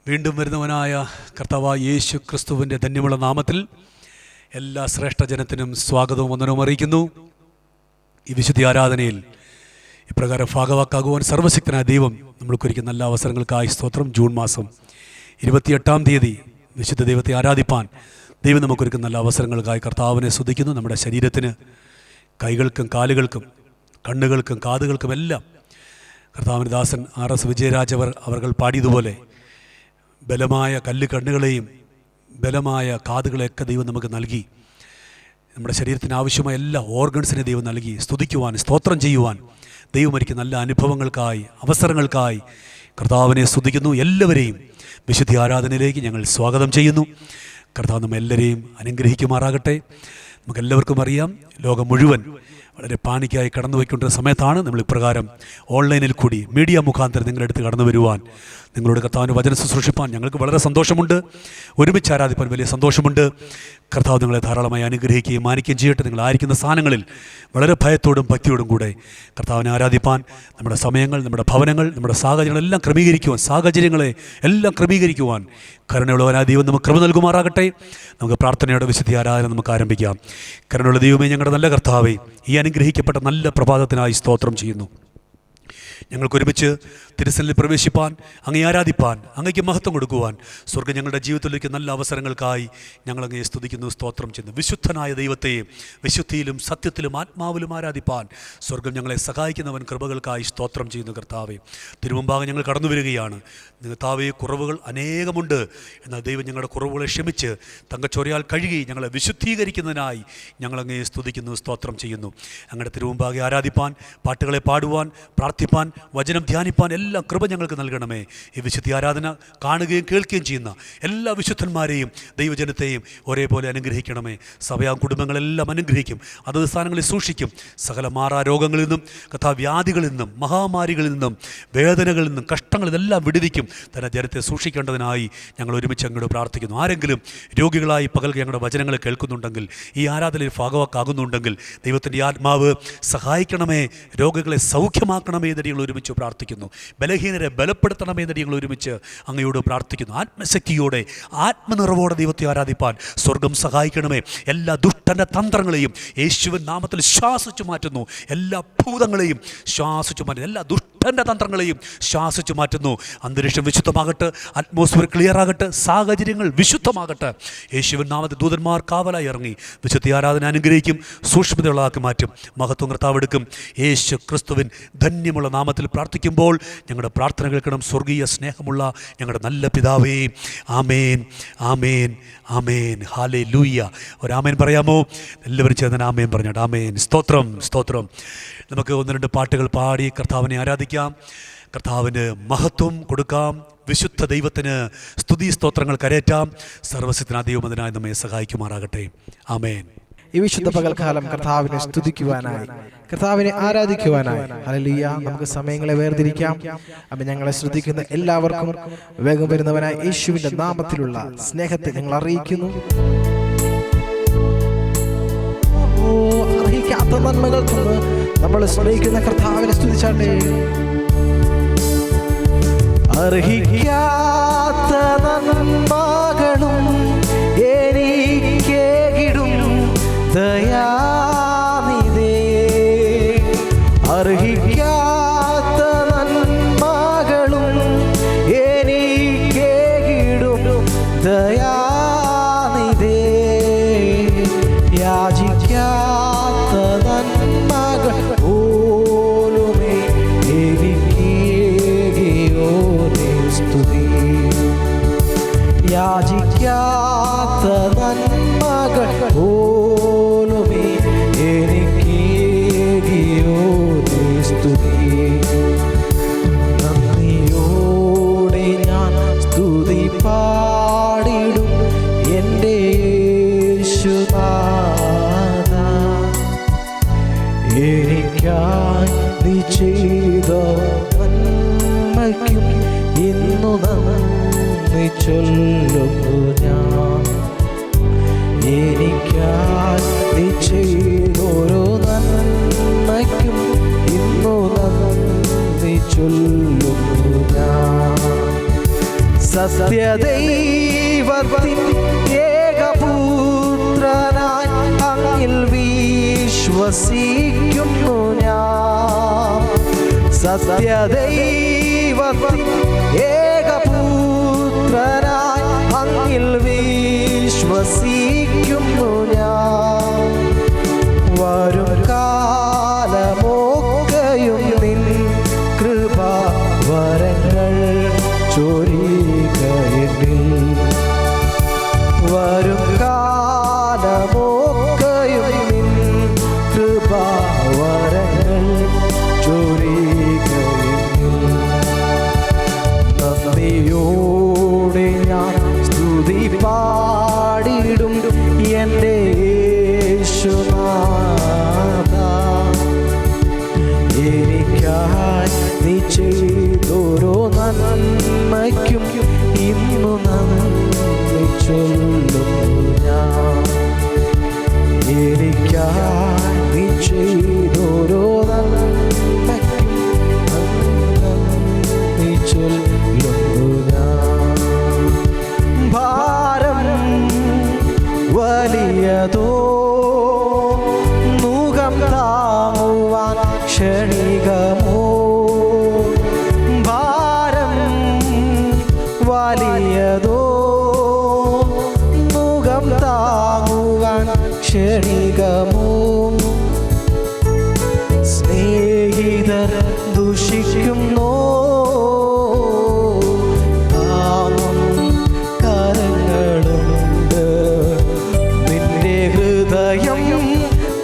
വീണ്ടും വരുന്നവനായ കർത്താവായ യേശു ക്രിസ്തുവിൻ്റെ ധന്യമുള്ള നാമത്തിൽ എല്ലാ ശ്രേഷ്ഠ ജനത്തിനും സ്വാഗതവും വന്ദനവും അറിയിക്കുന്നു. ഈ വിശുദ്ധ ആരാധനയിൽ ഇപ്രകാരം ഭാഗവാക്കാകുവാൻ സർവശക്തനായ ദൈവം നമ്മൾക്കൊരുക്കുന്ന എല്ലാ അവസരങ്ങൾക്കായി സ്തോത്രം. ജൂൺ മാസം 28-ാം തീയതി വിശുദ്ധ ദൈവത്തെ ആരാധിപ്പാൻ ദൈവം നമുക്കൊരുക്കുന്ന നല്ല അവസരങ്ങൾക്കായി കർത്താവിനെ സ്തുതിക്കുന്നു. നമ്മുടെ ശരീരത്തിന് കൈകൾക്കും കാലുകൾക്കും കണ്ണുകൾക്കും കാതുകൾക്കും എല്ലാം കർത്താവിൻ്റെ ദാസൻ RS വിജയരാജ് അവർ പാടിയതുപോലെ ബലമായ കല്ല് കണ്ണുകളെയും ബലമായ കാതുകളെയൊക്കെ ദൈവം നമുക്ക് നൽകി. നമ്മുടെ ശരീരത്തിന് ആവശ്യമായ എല്ലാ ഓർഗൻസിനെ ദൈവം നൽകി. സ്തുതിക്കുവാൻ, സ്തോത്രം ചെയ്യുവാൻ ദൈവം ഒരുക്കിയ നല്ല അനുഭവങ്ങൾക്കായി, അവസരങ്ങൾക്കായി കർത്താവിനെ സ്തുതിക്കുന്നു. എല്ലാവരെയും വിശുദ്ധ ആരാധനയിലേക്ക് ഞങ്ങൾ സ്വാഗതം ചെയ്യുന്നു. കർത്താവ് നമ്മെല്ലാവരെയും അനുഗ്രഹിക്കുമാറാകട്ടെ. നമുക്കെല്ലാവർക്കും അറിയാം, ലോകം മുഴുവൻ വളരെ പാനിക്കായി കടന്നു പോയിക്കൊണ്ടിരുന്ന സമയത്താണ് നമ്മൾ ഇപ്രകാരം ഓൺലൈനിൽ കൂടി മീഡിയ മുഖാന്തരം നിങ്ങളുടെ അടുത്ത് കടന്നു വരുവാൻ, നിങ്ങളോട് കർത്താവിന് വചനം ശുശ്രൂഷിപ്പാൻ ഞങ്ങൾക്ക് വളരെ സന്തോഷമുണ്ട്. ഒരുമിച്ച് ആരാധിപ്പാൻ വലിയ സന്തോഷമുണ്ട്. കർത്താവ് നിങ്ങളെ ധാരാളമായി അനുഗ്രഹിക്കുകയും മാനിക്കുകയും ചെയ്യട്ടെ. നിങ്ങളായിരിക്കുന്ന സ്ഥാനങ്ങളിൽ വളരെ ഭയത്തോടും ഭക്തിയോടും കൂടെ കർത്താവിനെ ആരാധിപ്പാൻ നമ്മുടെ സമയങ്ങൾ, നമ്മുടെ ഭവനങ്ങൾ, നമ്മുടെ സാഹചര്യങ്ങളെല്ലാം സാഹചര്യങ്ങളെ എല്ലാം ക്രമീകരിക്കുവാൻ കരുണയുള്ളവനായ ദൈവം നമുക്ക് കൃപ നൽകുമാറാകട്ടെ. നമുക്ക് പ്രാർത്ഥനയോടെ വിശുദ്ധ ആരാധന നമുക്ക് ആരംഭിക്കാം. കരുണയുള്ള ദൈവമേ, ഞങ്ങളുടെ നല്ല കർത്താവേ, ഈ അനുഗ്രഹിക്കപ്പെട്ട നല്ല പ്രഭാതത്തിനായി സ്തോത്രം ചെയ്യുന്നു. ഞങ്ങൾക്കൊരുമിച്ച് തിരുസന്നിധിയിൽ പ്രവേശിപ്പാൻ, അങ്ങയെ ആരാധിപ്പാൻ, അങ്ങയ്ക്ക് മഹത്വം കൊടുക്കുവാൻ, സ്വർഗ്ഗം ഞങ്ങളുടെ ജീവിതത്തിലേക്ക് നല്ല അവസരങ്ങൾക്കായി ഞങ്ങളങ്ങയെ സ്തുതിക്കുന്നു, സ്തോത്രം ചെയ്യുന്നു. വിശുദ്ധനായ ദൈവത്തെ വിശുദ്ധിയിലും സത്യത്തിലും ആത്മാവിലും ആരാധിപ്പാൻ സ്വർഗ്ഗം ഞങ്ങളെ സഹായിക്കുന്നവൻ കൃപകൾക്കായി സ്തോത്രം ചെയ്യുന്നു. കർത്താവെ, തിരുമുമ്പാകെ ഞങ്ങൾ കടന്നു വരികയാണ്. കർത്താവെ, കുറവുകൾ അനേകമുണ്ട്. എന്നാൽ ദൈവം ഞങ്ങളുടെ കുറവുകളെ ക്ഷമിച്ച് തങ്കച്ചൊരയാൽ കഴുകി ഞങ്ങളെ വിശുദ്ധീകരിക്കുന്നതിനായി ഞങ്ങളങ്ങയെ സ്തുതിക്കുന്നു, സ്തോത്രം ചെയ്യുന്നു. അങ്ങയുടെ തിരുമുമ്പാകെ ആരാധിപ്പാൻ, പാട്ടുകളെ പാടുവാൻ, പ്രാർത്ഥിപ്പാൻ, വചനം ധ്യാനിപ്പാൻ എല്ലാം കൃപ ഞങ്ങൾക്ക് നൽകണമേ. ഈ വിശുദ്ധ ആരാധന കാണുകയും കേൾക്കുകയും ചെയ്യുന്ന എല്ലാ വിശുദ്ധന്മാരെയും ദൈവജനത്തെയും ഒരേപോലെ അനുഗ്രഹിക്കണമേ. സഭയാ കുടുംബങ്ങളെല്ലാം അനുഗ്രഹിക്കും, അതത് സ്ഥാനങ്ങളിൽ സൂക്ഷിക്കും. സകല മാറാ രോഗങ്ങളിൽ നിന്നും, വ്യാധികളിൽ നിന്നും, മഹാമാരികളിൽ നിന്നും, വേദനകളിൽ നിന്നും, കഷ്ടങ്ങളിൽ നിന്നെല്ലാം വിടുവിക്കും. തന്നെ ജനത്തെ സൂക്ഷിക്കേണ്ടതിനായി ഞങ്ങൾ ഒരുമിച്ച് അങ്ങോട്ട് പ്രാർത്ഥിക്കുന്നു. ആരെങ്കിലും രോഗികളായി പകൽ ഞങ്ങളുടെ വചനങ്ങൾ കേൾക്കുന്നുണ്ടെങ്കിൽ, ഈ ആരാധനയിൽ ഭാഗവാക്കാകുന്നുണ്ടെങ്കിൽ, ദൈവത്തിൻ്റെ ആത്മാവ് സഹായിക്കണമേ, രോഗികളെ സൗഖ്യമാക്കണമേ എന്ന് ഞങ്ങൾ ഒരുമിച്ച് പ്രാർത്ഥിക്കുന്നു. ബലഹീനരെ ബലപ്പെടുത്തണമേ എന്ന് ഞങ്ങൾ ഒരുമിച്ച് അങ്ങയോട് പ്രാർത്ഥിക്കുന്നു. ആത്മശക്തിയോടെ, ആത്മനിറവോടെ ദൈവത്തെ ആരാധിപ്പാൻ സ്വർഗം സഹായിക്കണമേ. എല്ലാ ദുഷ്ടൻ്റെ തന്ത്രങ്ങളെയും യേശുവിൻ നാമത്തിൽ ശ്വാസിച്ചു മാറ്റുന്നു. എല്ലാ ഭൂതങ്ങളെയും ശ്വാസിച്ചു മാറ്റുന്നു. എല്ലാ ദുഷ്ടൻ്റെ തന്ത്രങ്ങളെയും ശ്വാസിച്ചു മാറ്റുന്നു. അന്തരീക്ഷം വിശുദ്ധമാകട്ടെ, അറ്റ്മോസ്ഫിയർ ക്ലിയർ ആകട്ടെ, സാഹചര്യങ്ങൾ വിശുദ്ധമാകട്ടെ. യേശുവിൻ നാമത്തിൽ ദൂതന്മാർ കാവലായി ഇറങ്ങി വിശുദ്ധ ആരാധന അനുഗ്രഹിക്കും, സൂക്ഷ്മതയുള്ളതാക്കി മാറ്റും, മഹത്വം കർത്താവെടുക്കും. യേശു ക്രിസ്തുവിൻ ധന്യമുള്ള നാമത്തിൽ പ്രാർത്ഥിക്കുമ്പോൾ ഞങ്ങളുടെ പ്രാർത്ഥന കേൾക്കണം. സ്വർഗീയ സ്നേഹമുള്ള ഞങ്ങളുടെ നല്ല പിതാവേ, ആമേൻ, ആമേൻ, ആമേൻ, ഹല്ലേലൂയ. ഒരാമേൻ പറയാമോ? എല്ലാവരും ചേർന്ന് ആമേൻ പറഞ്ഞോട്ടെ. ആമേൻ, സ്തോത്രം, സ്തോത്രം. നമുക്ക് 1-2 പാട്ടുകൾ പാടി കർത്താവിനെ ആരാധിക്കാം, കർത്താവിന് മഹത്വം കൊടുക്കാം, വിശുദ്ധ ദൈവത്തിന് സ്തുതി സ്തോത്രങ്ങൾ കരേറ്റാം. സർവ്വശക്തനായ ദൈവം അതിനായി നമ്മെ സഹായിക്കുമാറാകട്ടെ. ആമേൻ. ഈ വിശുദ്ധ പകൽക്കാലം കർത്താവിനെ സ്തുതിക്കുവാനായി, കർത്താവിനെ ആരാധിക്കുവാനായി, ഹല്ലേലൂയ, നമുക്ക് സമയങ്ങളെ വേർതിരിക്കാം. അപ്പം ഞങ്ങളെ ശ്രദ്ധിക്കുന്ന എല്ലാവർക്കും വേഗം വരുന്നവനായ യേശുവിന്റെ നാമത്തിലുള്ള സ്നേഹത്തെ ഞങ്ങൾ അറിയിക്കുന്നു. അർഹിക്കാത്ത നന്മകൾ തന്ന് നമ്മൾ സ്നേഹിക്കുന്ന കർത്താവിനെ സ്തുതിച്ചാട്ടെ. അർഹിക്കാത്ത നന്മകളും എനിക്കേകിടും ദയാനിധേ, അർഹിക്കാത്ത നന്മകളും എനിക്കേകിടും ദയാനിധേ, യാചിക്കാത്ത നന്മകൾ പോലുമേ എനിക്കേകിയോ സ്തുതി, യാചിക്കാത്ത നന്മകൾ പോലുമേ എനിക്കേകിയോ സ്തുതി. നന്ദിയോടെ ഞാൻ സ്തുതി പാടിടും എൻ്റെ യേശുനാഥ, എനിക്കായി നീ ചെയ്ത നന്മയ്ക്കും ഇന്നു നന്ദി ചൊല്ലുന്നു ഞാൻ. എനിക്കായി നീ ചെയ്തോരോ നന്മയ്ക്കും ഇന്നു നന്ദി ചൊല്ലുന്നു ഞാൻ. സത്യദൈവത്തിൻ ഏകപുത്രനായി അങ്ങിൽ വിശ്വസിക്കുന്നു ഞാൻ. സത്യദൈവത്തിൻ ഏകപുത്രനായി അങ്ങിൽ വിശ്വസിക്കുന്നു ഞാൻ. വരും കാലമൊക്കെയും നിൻ കൃപാവരങ്ങൾ ചൊരികയിൽ. വരും കാലമൊക്കെയും നിൻ കൃപാവരങ്ങൾ ചൊരികയിൽ. നന്ദിയോടെ ഞാൻ സ്തുതി പാടിടും എൻ്റെ യേശുനാഥ. എനിക്കായി നീ ചെയ്തോരോ നന്മയ്ക്കും ഇന്നു നന്ദി ചൊല്ലുന്നു ഞാൻ. എനിക്കായി നീ ചെയ്തോരോ നന്മയ്ക്കും നന്ദി ചൊല്ലുന്നു ഞാൻ. ഭാരം വലിയതോ മുഖം താങ്ങുവാൻ ക്ഷണികമോ. ഭാരം വലിയതോ മുഖം താങ്ങുവാൻ ക്ഷണികമോ. സ്നേഹിതർ ദുഷിക്കുന്നോ കരങ്ങളുണ്ട്. നിന്റെ ഹൃദയം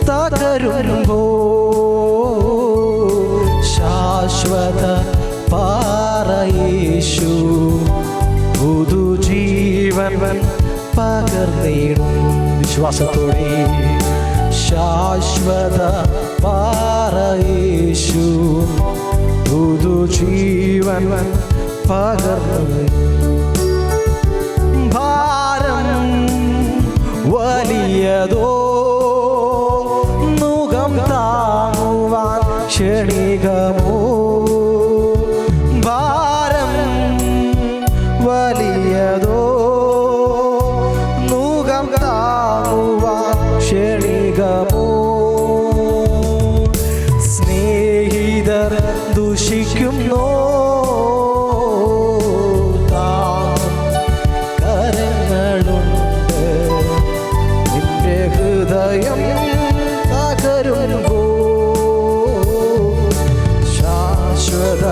തകരുമ്പോ ശാശ്വത പാറയേശു പുതുജീവൻ പകർന്നിടും. വിശ്വാസത്തോടെ ശാശ്വത പാറയേശു പുതുജീവൻ പകർന്നിടും. ഭാരം വലിയതോ മുഖം താങ്ങുവാൻ ക്ഷണികമോ. ഭാരം വലിയതോ മുഖം താങ്ങുവാൻ ക്ഷണികമോ. സ്നേഹിതർ ദുഷിക്കുന്നോ കരങ്ങളുണ്ട്. നിന്റെ ഹൃദയം തകരുമ്പോ ശാശ്വത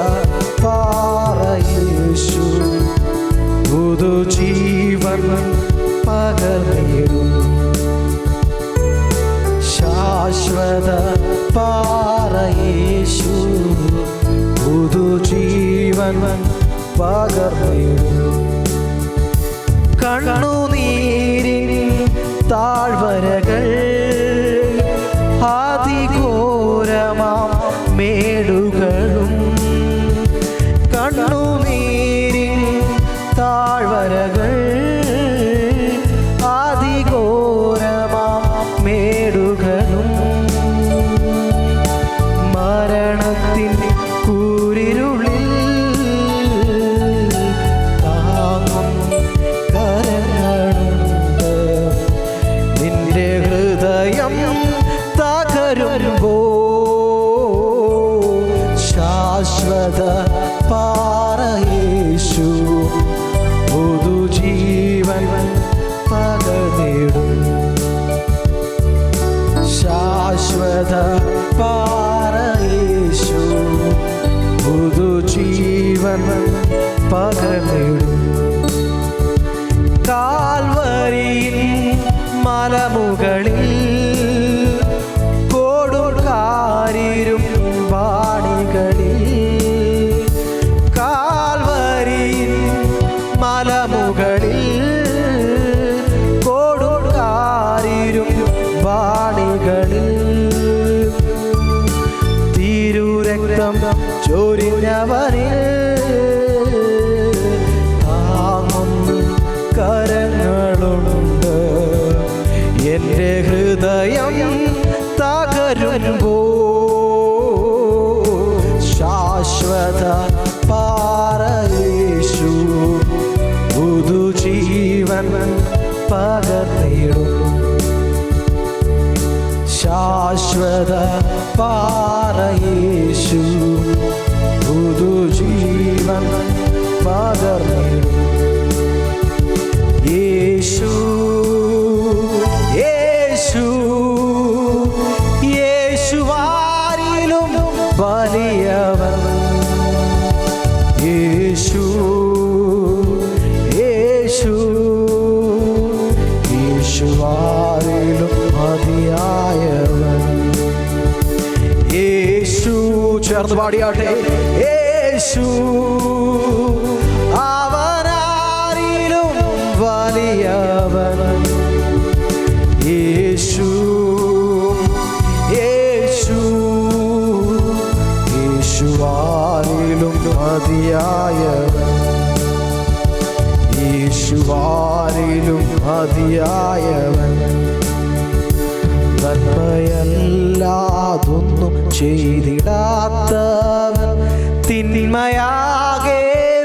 പാറയേശു പുതുജീവൻ പകർന്നിടും. ശാശ്വത പാറയേശു പുതുജീവൻ പകർന്നിടും. കണ്ണുനീരിൻ താഴ്വരകൾ അതിഘോരമാം മേടുകളും. കണ്ണുനീരിൻ താഴ്വരകൾ അതിഘോരമാം മേടുകളും. മരണത്തിൻ കൂരിരുളിൽ താങ്ങും കരങ്ങളുണ്ട്. നിന്റെ ഹൃദയം തകരുമ്പോ ശാശ്വത പാറയേശു പുതുജീവൻ പകർന്നിടും. ശാശ്വത പാറയേശു പുതുജീവൻ പകർന്നിടും. കാൽവരിയിൽ മലമുകളിൽ കൊടുങ്കാരിരും വാണികളിൽ. കാൽവരിയിൽ മലമുകളിൽ കൊടുങ്കാരിരും വാണികളിൽ. തിരുരക്തം ചൊരിഞ്ഞവനിൽ താങ്ങും കരങ്ങളുണ്ട്. എൻ്റെ ഹൃദയം തകരുമ്പോ ശാശ്വത പാറയേശു ശാശ്വത പാറയേശു പുതുജീവൻ പകർന്നിടും. യേശു യേശു യേശുവാരിലും വലിയവൻ. യേശു യേശു യേശുവാരിലും മതിയായവൻ. യേശു ചേർന്ന് പാടിയാട്ടെ. യേശു അവനാരിലും വലിയവൻ. യേശു യേശു യേശുവാരിലും മതിയായവൻ. യേശുവാരിലും മതിയായവൻ. നന്മയല്ലാതൊന്നും ചെയ്തിടാത്തവൻ, തിന്മയാകെ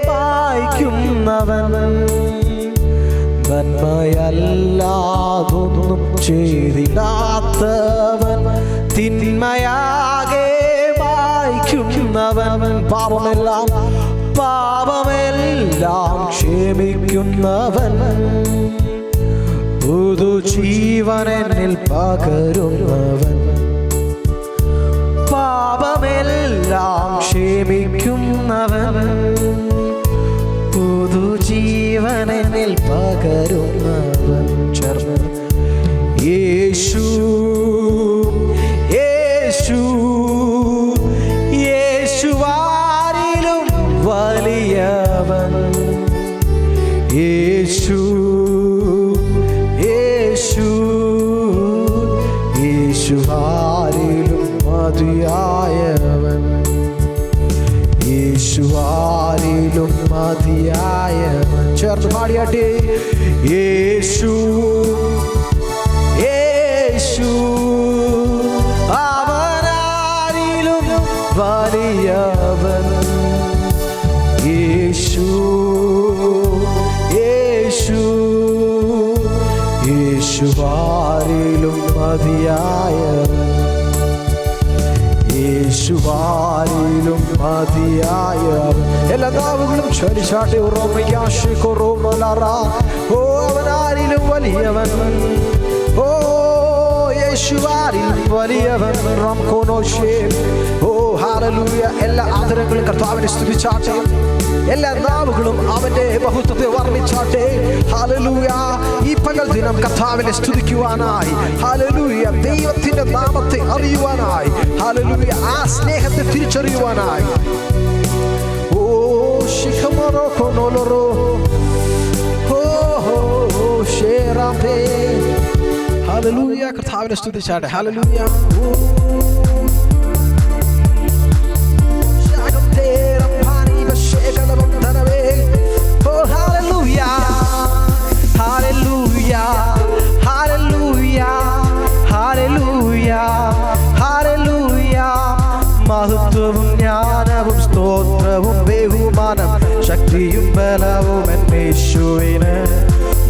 മായ്ക്കുന്നവൻ. നന്മയല്ലാതൊന്നും ചെയ്തിടാത്തവൻ, തിന്മയാകെ മായ്ക്കുന്നവൻ. പാപമെല്ലാം ക്ഷമിക്കുന്നവൻ. പുതുജീവനെന്നിൽ പകരുന്നവൻ. പാപമെല്ലാം ക്ഷമിക്കുന്നവൻ. പുതുജീവനെന്നിൽ പകരുന്നവൻ. ചേർന്ന് യേശു യേശു യേശുവാരിലും വലിയവൻ. യേശു യേശു യേശുവാരിലും മതിയായവൻ. യേശുവാരിലും മതിയായവൻ. ചേർന്ന് പാടിയാട്ടെ. യേശു യേശു അവനാരിലും വലിയവൻ. യേശു യേശു യേശുവാരിലും മതിയായവൻ. യേശുവാരിലും മതിയായവൻ. എല്ലാ നാവുകളും ചൊല്ലിച്ചാട്ടെ. ഓ അവനാരിലും വലിയവൻ. ഓ യേശുവാരിലും വലിയവൻ. ഓ ഹല്ലേലൂയ. എല്ലാ ആദരങ്ങളും കർത്താവിനെ സ്തുതിച്ചാട്ടെ. എല്ലാ നാവുകളും അവന്റെ മഹത്വത്തെ വർണ്ണിച്ചാട്ടെ. ഹല്ലേലൂയ. ഈ പകൽ ദിനം കർത്താവിനെ സ്തുതിക്കുവാനായി, ഹല്ലേലൂയ, ദൈവത്തിന്റെ നാമത്തെ അറിയുവാനായി, ഹല്ലേലൂയ, ആ സ്നേഹത്തെ തിരിച്ചറിയുവാനായി. ഓ ശിഖമറോ കൊനോലറോ ഓ ശേറാപേ. ഹല്ലേലൂയ. കർത്താവിനെ സ്തുതിച്ചാട്ടെ. ഹല്ലേലൂയ. മഹത്വവും ജ്ഞാനവും സ്തോത്രവും ബഹുമാനം ശക്തിയും ബലവും എന്നേശുവിന്.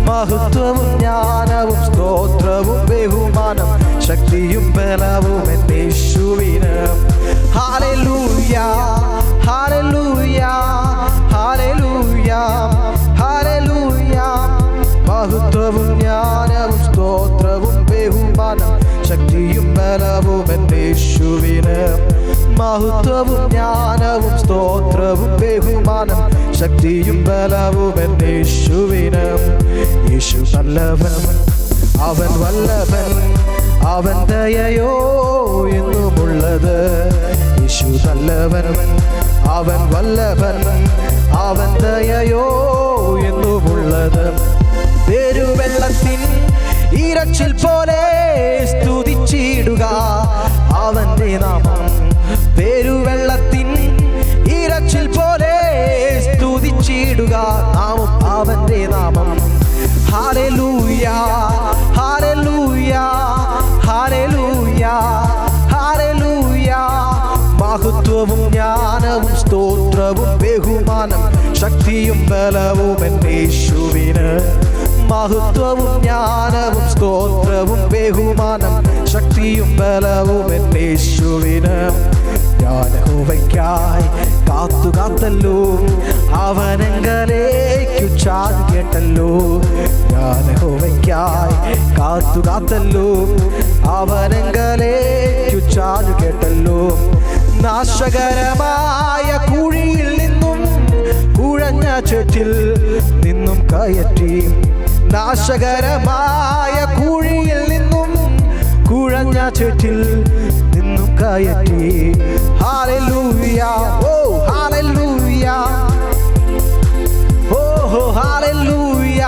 മഹത്വവും ജ്ഞാനവും സ്തോത്രവും ബഹുമാനം ശക്തിയും ബലവും എന്നേശുവിന്. Hallelujah hallelujah hallelujah hallelujah. മഹത്വവും ജ്ഞാനവും സ്തോത്രവും ബഹുമാനം ശക്തിയും ബലവും എന്നേശുവിന്. മഹത്വവും ജ്ഞാനവും സ്തോത്രവും ബഹുമാനം ശക്തിയും ബലവും എന്നേശുവിന്. യേശു നല്ലവൻ, അവൻ വല്ലഭൻ, അവൻ ദയയോ എന്നുമുള്ളത്. യേശു നല്ലവൻ, അവൻ വല്ലഭൻ, അവൻ ദയയോ എന്നുമുള്ളത്. പെരുവെള്ളത്തിൻ ഇരച്ചിൽ പോലെ സ്തുതിച്ചിടുക അവന്റെ നാമം. പെരുവെള്ളത്തിൻ ഇരച്ചിൽ പോലെ സ്തുതിച്ചിടുക നാമം അവന്റെ നാമം. Hallelujah hallelujah hallelujah hallelujah. മഹത്വവും ജ്ഞാനവും സ്തോത്രവും ബഹുമാനം ശക്തിയും ബലവും എന്നേശുവിന്. മഹത്വവും ജ്ഞാനവും സ്തോത്രവും ബഹുമാനം ശക്തിയും ബലവും എൻ്റെ യേശുവിന്. ഞാൻ യഹോവയ്ക്കായി കാത്തു കാത്തല്ലോ, അവനെങ്കലേക്കു ചാഞ്ഞു കേട്ടല്ലോ. ഞാൻ യഹോവയ്ക്കായി കാത്തു കാത്തല്ലോ, അവനെങ്കലേക്കു ചാഞ്ഞു കേട്ടല്ലോ. നാശകരമായ കുഴിയിൽ നിന്നും കുഴഞ്ഞ ചേറ്റിൽ നിന്നും കയറ്റി. നാശകരമായ കുഴിയിൽ നിന്നും കുഴഞ്ഞ ചേറ്റിൽ നിന്നും കയറ്റി. ഹല്ലേലൂയ, ഓ ഹല്ലേലൂയ, ഓ ഹല്ലേലൂയ.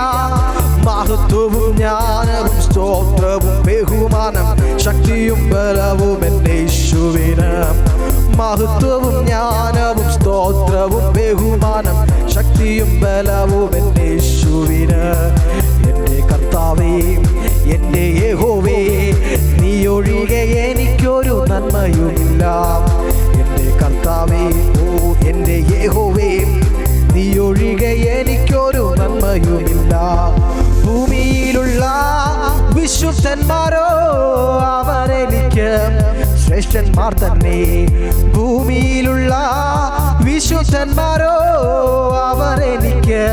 മഹത്വവും ജ്ഞാനവും സ്തോത്രവും ബഹുമാനം ശക്തിയും ബലവും എൻ്റെ യേശുവിന്. മഹത്വവും ജ്ഞാനവും സ്തോത്രവും ബഹുമാനം ശക്തിയും ബലവും എൻ്റെ യേശുവിന്. എൻ്റെ കർത്താവേ, എൻ്റെ യഹോവേ, നീ ഒഴികെ എനിക്കൊരു നന്മയുമില്ല. എൻ്റെ കർത്താവേ, ഓ എൻ്റെ യഹോവേ, നീ ഒഴികെ എനിക്കൊരു നന്മയുമില്ല. ഭൂമിയിലുള്ള വിശുദ്ധന്മാരോ അവരെനിക്ക് ശ്രേഷ്ഠന്മാർ തന്നെ. ഭൂമിയിലുള്ള വിശുദ്ധന്മാരോ അവരെനിക്ക്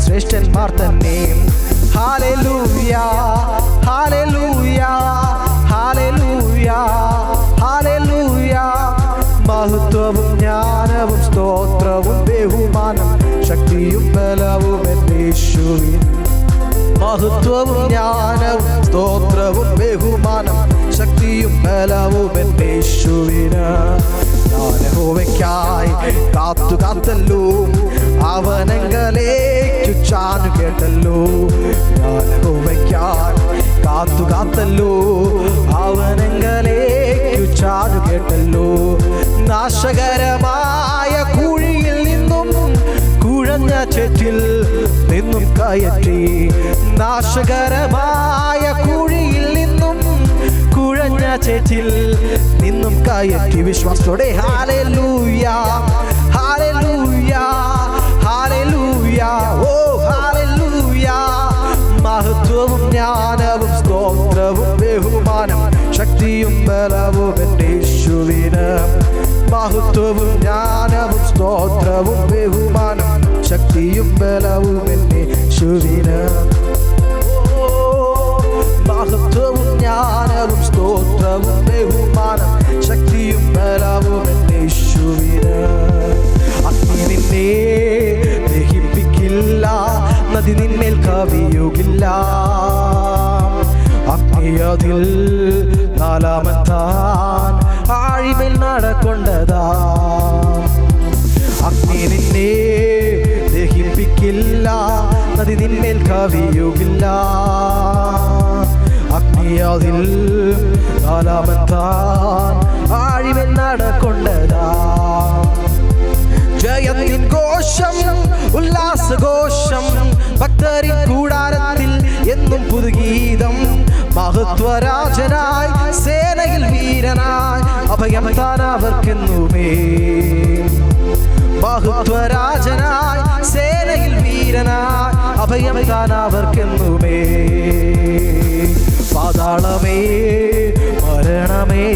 ശ്രേഷ്ഠന്മാർ തന്നെ. Hallelujah, hallelujah, hallelujah, hallelujah. മഹത്വവും ജ്ഞാനവും സ്തോത്രവും ബഹുമാനം ശക്തിയും ബലവും എൻ്റെ യേശുവിന്. മഹത്വവും ജ്ഞാനവും സ്തോത്രവും ബഹുമാനം ശക്തിയും ബലവും എൻ്റെ യേശുവിന്. ഞാൻ യഹോവയ്ക്കായി കാത്തു കാത്തല്ലോ, അവനെങ്കലേക്കു ചാഞ്ഞു കേട്ടല്ലോ. ഞാൻ യഹോവയ്ക്കായി കാത്തു കാത്തല്ലോ, അവനെങ്കലേക്കു ചാഞ്ഞു കേട്ടല്ലോ. നാശകരമായ കുഴിയിൽ നിന്നും കുഴഞ്ഞ ചേറ്റിൽ നിന്നും കയറ്റി. നാശകരമായ കുഴിയിൽ നിന്നും കുഴഞ്ഞ ചേറ്റിൽ നിന്നും കയറ്റി. വിശ്വാസത്തോടെ ഹല്ലേലൂയ, ഹല്ലേലൂയ, ഹല്ലേലൂയ, ഓ ഹല്ലേലൂയ. മഹത്വവും ജ്ഞാനവും സ്തോത്രവും ബഹുമാനം ശക്തിയും ബലവും എൻ്റെ യേശുവിന്. മഹത്വവും ജ്ഞാനവും സ്തോത്രവും ബഹുമാനം ശക്തിയും ബലവും എൻ്റെ യേശുവിന്. മഹത്വവും ജ്ഞാനവും സ്തോത്രവും ബഹുമാനം ശക്തിയും ബലവും എൻ്റെ യേശുവിന്. അഗ്നി നിന്നെ ദഹിപ്പിക്കില്ല, നദി നിന്മേൽ കവിയുകില്ല. അഗ്നിയതിൽ നാലാമത്താൻ ആഴിമേൽ നടക്കൊണ്ടതാ. അഗ്നി നിന്നെ ദഹിപ്പിക്കില്ല, നദി നിന്മേൽ കവിയുകില്ല. അഗ്നിയതിൽ നാലാമത്താൻ ആഴിമേൽ നടക്കൊണ്ടതാ. ജയത്തിൻ ഘോഷം ഉല്ലാസഘോഷം ഭക്തരിൻ കൂടാരത്തിൽ എന്നും പുതുഗീതം. മഹത്വരാജനായി സേനയിൽ വീരനായി അഭയം താൻ അവർക്കെന്നുമേ. മഹത്വരാജനായി സേനയിൽ വീരനായി അഭയം താൻ അവർക്കെന്നുമേ. പാതാളമേ മരണമേ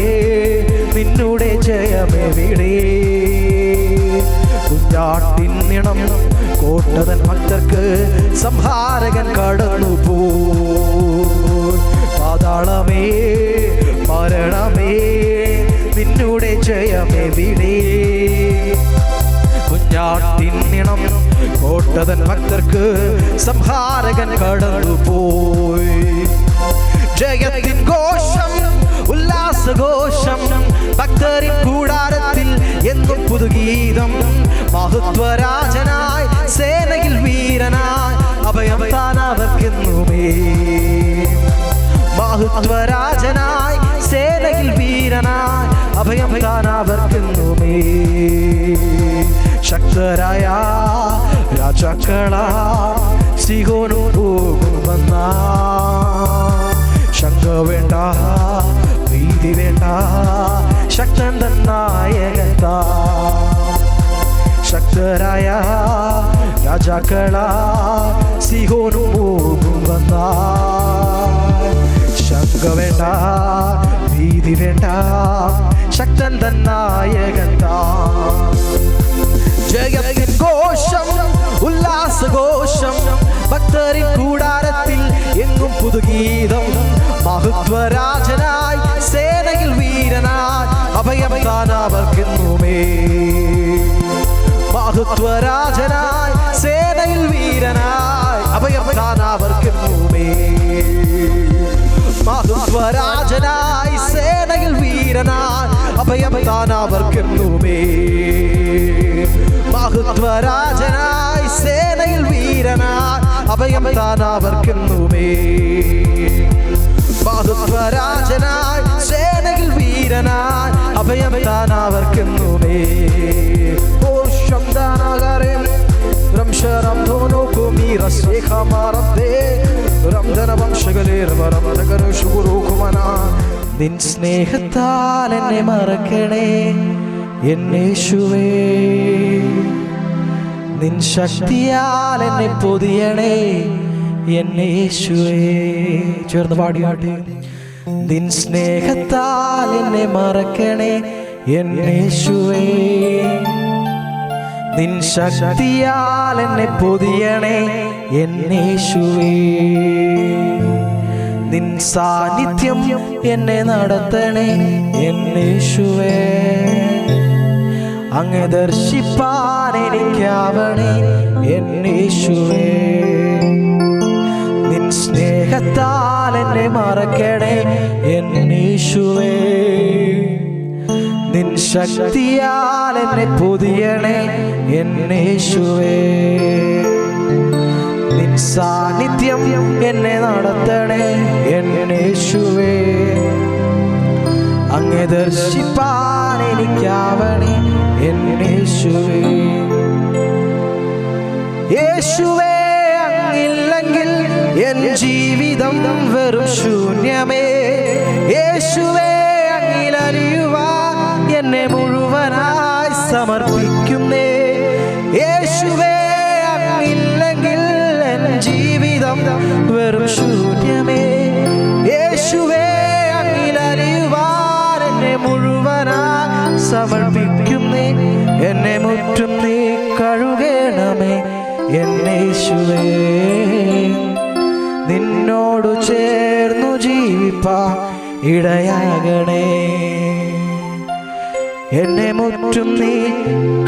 നിന്നുടെ ജയമെവിടെ? കുഞ്ഞാട്ടിൻ നിണം കോട്ടതൻ ഭക്തർക്ക് സംഹാരകൻ കടന്നു പോ. പാതാളമേ മരണമേ നിന്നുടെ ജയമെവിടെ? കുഞ്ഞാട്ടിൻ നിണം കോട്ടതൻ ഭക്തർക്ക് സംഹാരകൻ കടന്നു പോയി. ജയത്തിൻ ഘോഷം ഉല്ലാസഘോഷം ഭക്തരിൻ കൂടാരത്തിൽ എന്നും പുതുഗീതം. മഹത്വരാജനായി സേനയിൽ വീരനായി അഭയം താൻ അവർക്കെന്നുമേ. മഹത്വരാജനായി സേനയിൽ വീരനായി അഭയം താൻ അവർക്കെന്നുമേ. ശക്തരായ രാജാക്കളാ സിഹോനു പോകുമെന്ന ശങ്ക വേണ്ട, ഭീതി വേണ്ട, ശക്തൻ നായകത്താ. ശക്തരായ രാജാക്കളാ സിഹോനു പോകുമെന്ന ശങ്ക വേണ്ട, ഭീതി വേണ്ട, ശക്തൻ തൻ നായകൻ താൻ. ജയത്തിൻ ഘോഷം, ഉല്ലാസഘോഷം, ഭക്തരിൻ കൂടാരത്തിൽ എങ്ങും പുതുഗീതം. മഹത്വരാജനായി സേനയിൽ വീരനായി അഭയം താൻ അവർക്കെന്നുമേ. മഹത്വരാജനായി സേനയിൽ വീരനായി അഭയം താൻ അവർക്കെന്നുമേ. മഹത്വരാജനായി സേനയിൽ വീരനായി അഭയം താൻ അവർക്കെന്നുമേ. മഹത്വരാജനായി സേനയിൽ വീരനായി അഭയം താൻ അവർക്കെന്നുമേ. മഹത്വരാജനായി സേനയിൽ വീരനായി അഭയം താൻ അവർക്കെന്നുമേ. ഓ ശബ്ദാനഗരം റംശരം ധോനോ കുമീരസ് ഏകമാരത്തെ റംധനവംശകലേർവരം നഗര ശുഗുരുകുമന. നിൻ സ്നേഹത്താൽ എന്നെ മറക്കണേ എന്നേശുവേ. നിൻ ശക്തിയാൽ എന്നെ പൊതിയണേ എന്നേശുവേ. ചേർന്ന് പാടിയാട്ടെ. നിൻ സ്നേഹത്താൽ എന്നെ മറക്കണേ എന്നേശുവേ. നിൻ ശക്തിയാൽ എന്നെ പൊതിയണേ എന്നേശുവേ. നിൻ സാന്നിധ്യം എന്നെ നടത്തണേ എന്നേശുവേ. അങ്ങ് ദർശിപ്പാൻ എനിക്കാവണേ എന്നേശുവേ. നിൻ സ്നേഹത്താൽ എന്നെ മറക്കണേ എന്നേശുവേ. നിൻ ശക്തിയാൽ എന്നെ പൊതിയണേ എന്നേശുവേ. നിൻ സാന്നിധ്യം എന്നെ നടത്തണേ എന്നേശുവേ. അങ്ങ് ദർശിപ്പാൻ എനിക്കാവണേ എന്നേശുവേ. യേശുവേ, അങ്ങില്ലെങ്കിൽ എൻ ജീവിതം വെറും ശൂന്യമേ. യേശുവേ, അങ്ങിലലിയുവാൻ എന്നെ മുഴുവനായി സമർപ്പിക്കുന്നേ. യേശുവേ, അങ്ങില്ലെങ്കിൽ എൻ ജീവിതം വെറും ശൂന്യമേ. യേശുവേ, അങ്ങിലലിയുവാൻ എന്നെ മുഴുവനായി സമർപ്പിക്കുന്നേ. എന്നെ മുറ്റും നീ കഴുകണമേ എന്നേശുവേ. നിന്നോട് ചേർന്നു ജീവിപ്പാൻ ഇടയാകണേ. എന്നെ മുറ്റും നീ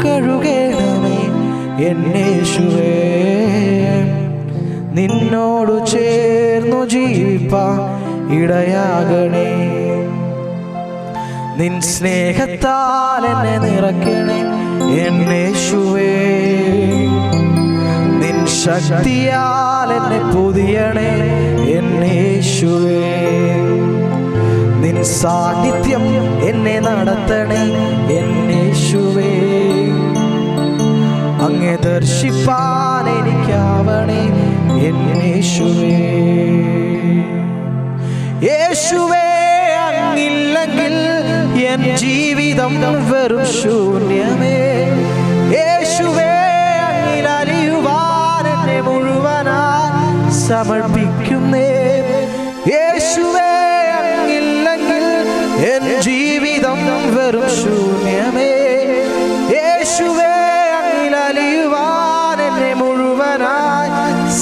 കഴുകണമേ എന്നേശുവേ. നിന്നോട് ചേർന്നു ജീവിപ്പാൻ ഇടയാകണേ. നിൻ സ്നേഹത്താൽ എന്നെ നിറയ്ക്കണേ എന്നേശുവേ. നിൻ ശക്തിയാൽ എന്നെ പൊതിയണേ എന്നേശുവേ. നിൻ സാന്നിധ്യം എന്നെ നടത്തണേ എന്നേശുവേ. അങ്ങേ ദർശിപ്പാൻ എനിക്കാവണേ എന്നേശുവേ. യേശുവേ, അങ്ങില്ലെങ്കിൽ എൻ ജീവിതം വെറും ശൂന്യമേ. യേശുവേ, അങ്ങിലലിയുവാൻ എന്നെ മുഴുവനായി സമർപ്പിക്കുന്നേ. യേശുവേ, അങ്ങില്ലെങ്കിൽ എൻ ജീവിതം വെറും ശൂന്യമേ. യേശുവേ, അങ്ങിലലിയുവാൻ എന്നെ മുഴുവനായി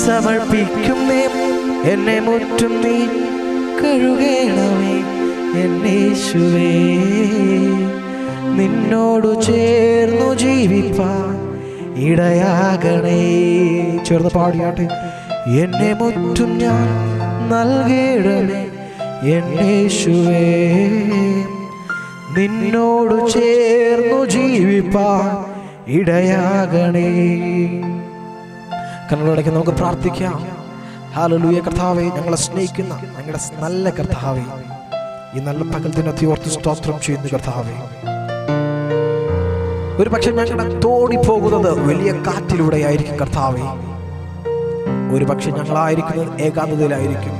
സമർപ്പിക്കുന്നേ. എന്നെ മുറ്റും നീ കഴുകണമേ എന്നേശുവേ. നിന്നോട് ചേർന്നു ജീവിപ്പാൻ ഇടയാകണേ. ചേർന്ന് പാടിയാട്ടെ. എന്നെ മുറ്റും ഞാൻ നൽകിടണേ എന്നേശുവേ. നിന്നോട് ചേർന്നു ജീവിപ്പാൻ ഇടയാകണേ. കണ്ണുകളടയ്ക്ക് നമുക്ക് പ്രാർത്ഥിക്കാം. ഹല്ലേലൂയ. കർത്താവേ, ഞങ്ങളെ സ്നേഹിക്കുന്ന ഞങ്ങളുടെ നല്ല കർത്താവേ, ഈ നല്ല പകൽ ദിനത്തെ ഓർത്ത് സ്തോത്രം ചെയ്യുന്നു കർത്താവേ. ഒരു പക്ഷെ ഞങ്ങളുടെ തോടിപ്പോകുന്നത് വലിയ കാറ്റിലൂടെ ആയിരിക്കും കർത്താവേ. ഒരു പക്ഷെ ഞങ്ങളായിരിക്കുന്നത് ഏകാന്തതയിലായിരിക്കും.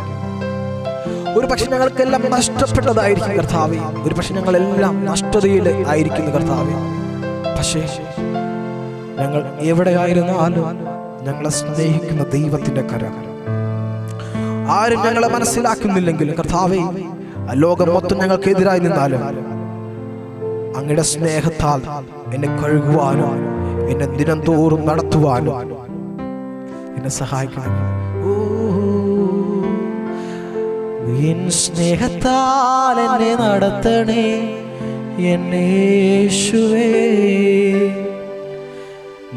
ഒരു പക്ഷെ ഞങ്ങൾക്കെല്ലാം നഷ്ടപ്പെട്ടതായിരിക്കും കർത്താവേ. ഒരു പക്ഷെ ഞങ്ങളെല്ലാം നഷ്ടതയിൽ ആയിരിക്കുന്നു കർത്താവേ. പക്ഷേ ഞങ്ങൾ എവിടെയായിരുന്നാലും ഞങ്ങളെ സ്നേഹിക്കുന്ന ദൈവത്തിന്റെ കരം ആരും ഞങ്ങളെ മനസ്സിലാക്കുന്നില്ലെങ്കിലും കർത്താവേ, ലോകം മൊത്തം ഞങ്ങൾക്ക് എതിരായി നിന്നാലും അങ്ങയുടെ സ്നേഹത്താൽ എന്നെ കഴുകുവാനും എന്നെ ദിനം തോറും നടത്തുവാനും എന്നെ സഹായിക്കണം. എൻ സ്നേഹത്താൽ എന്നെ നടത്തണേ എന്നെ യേശുവേ,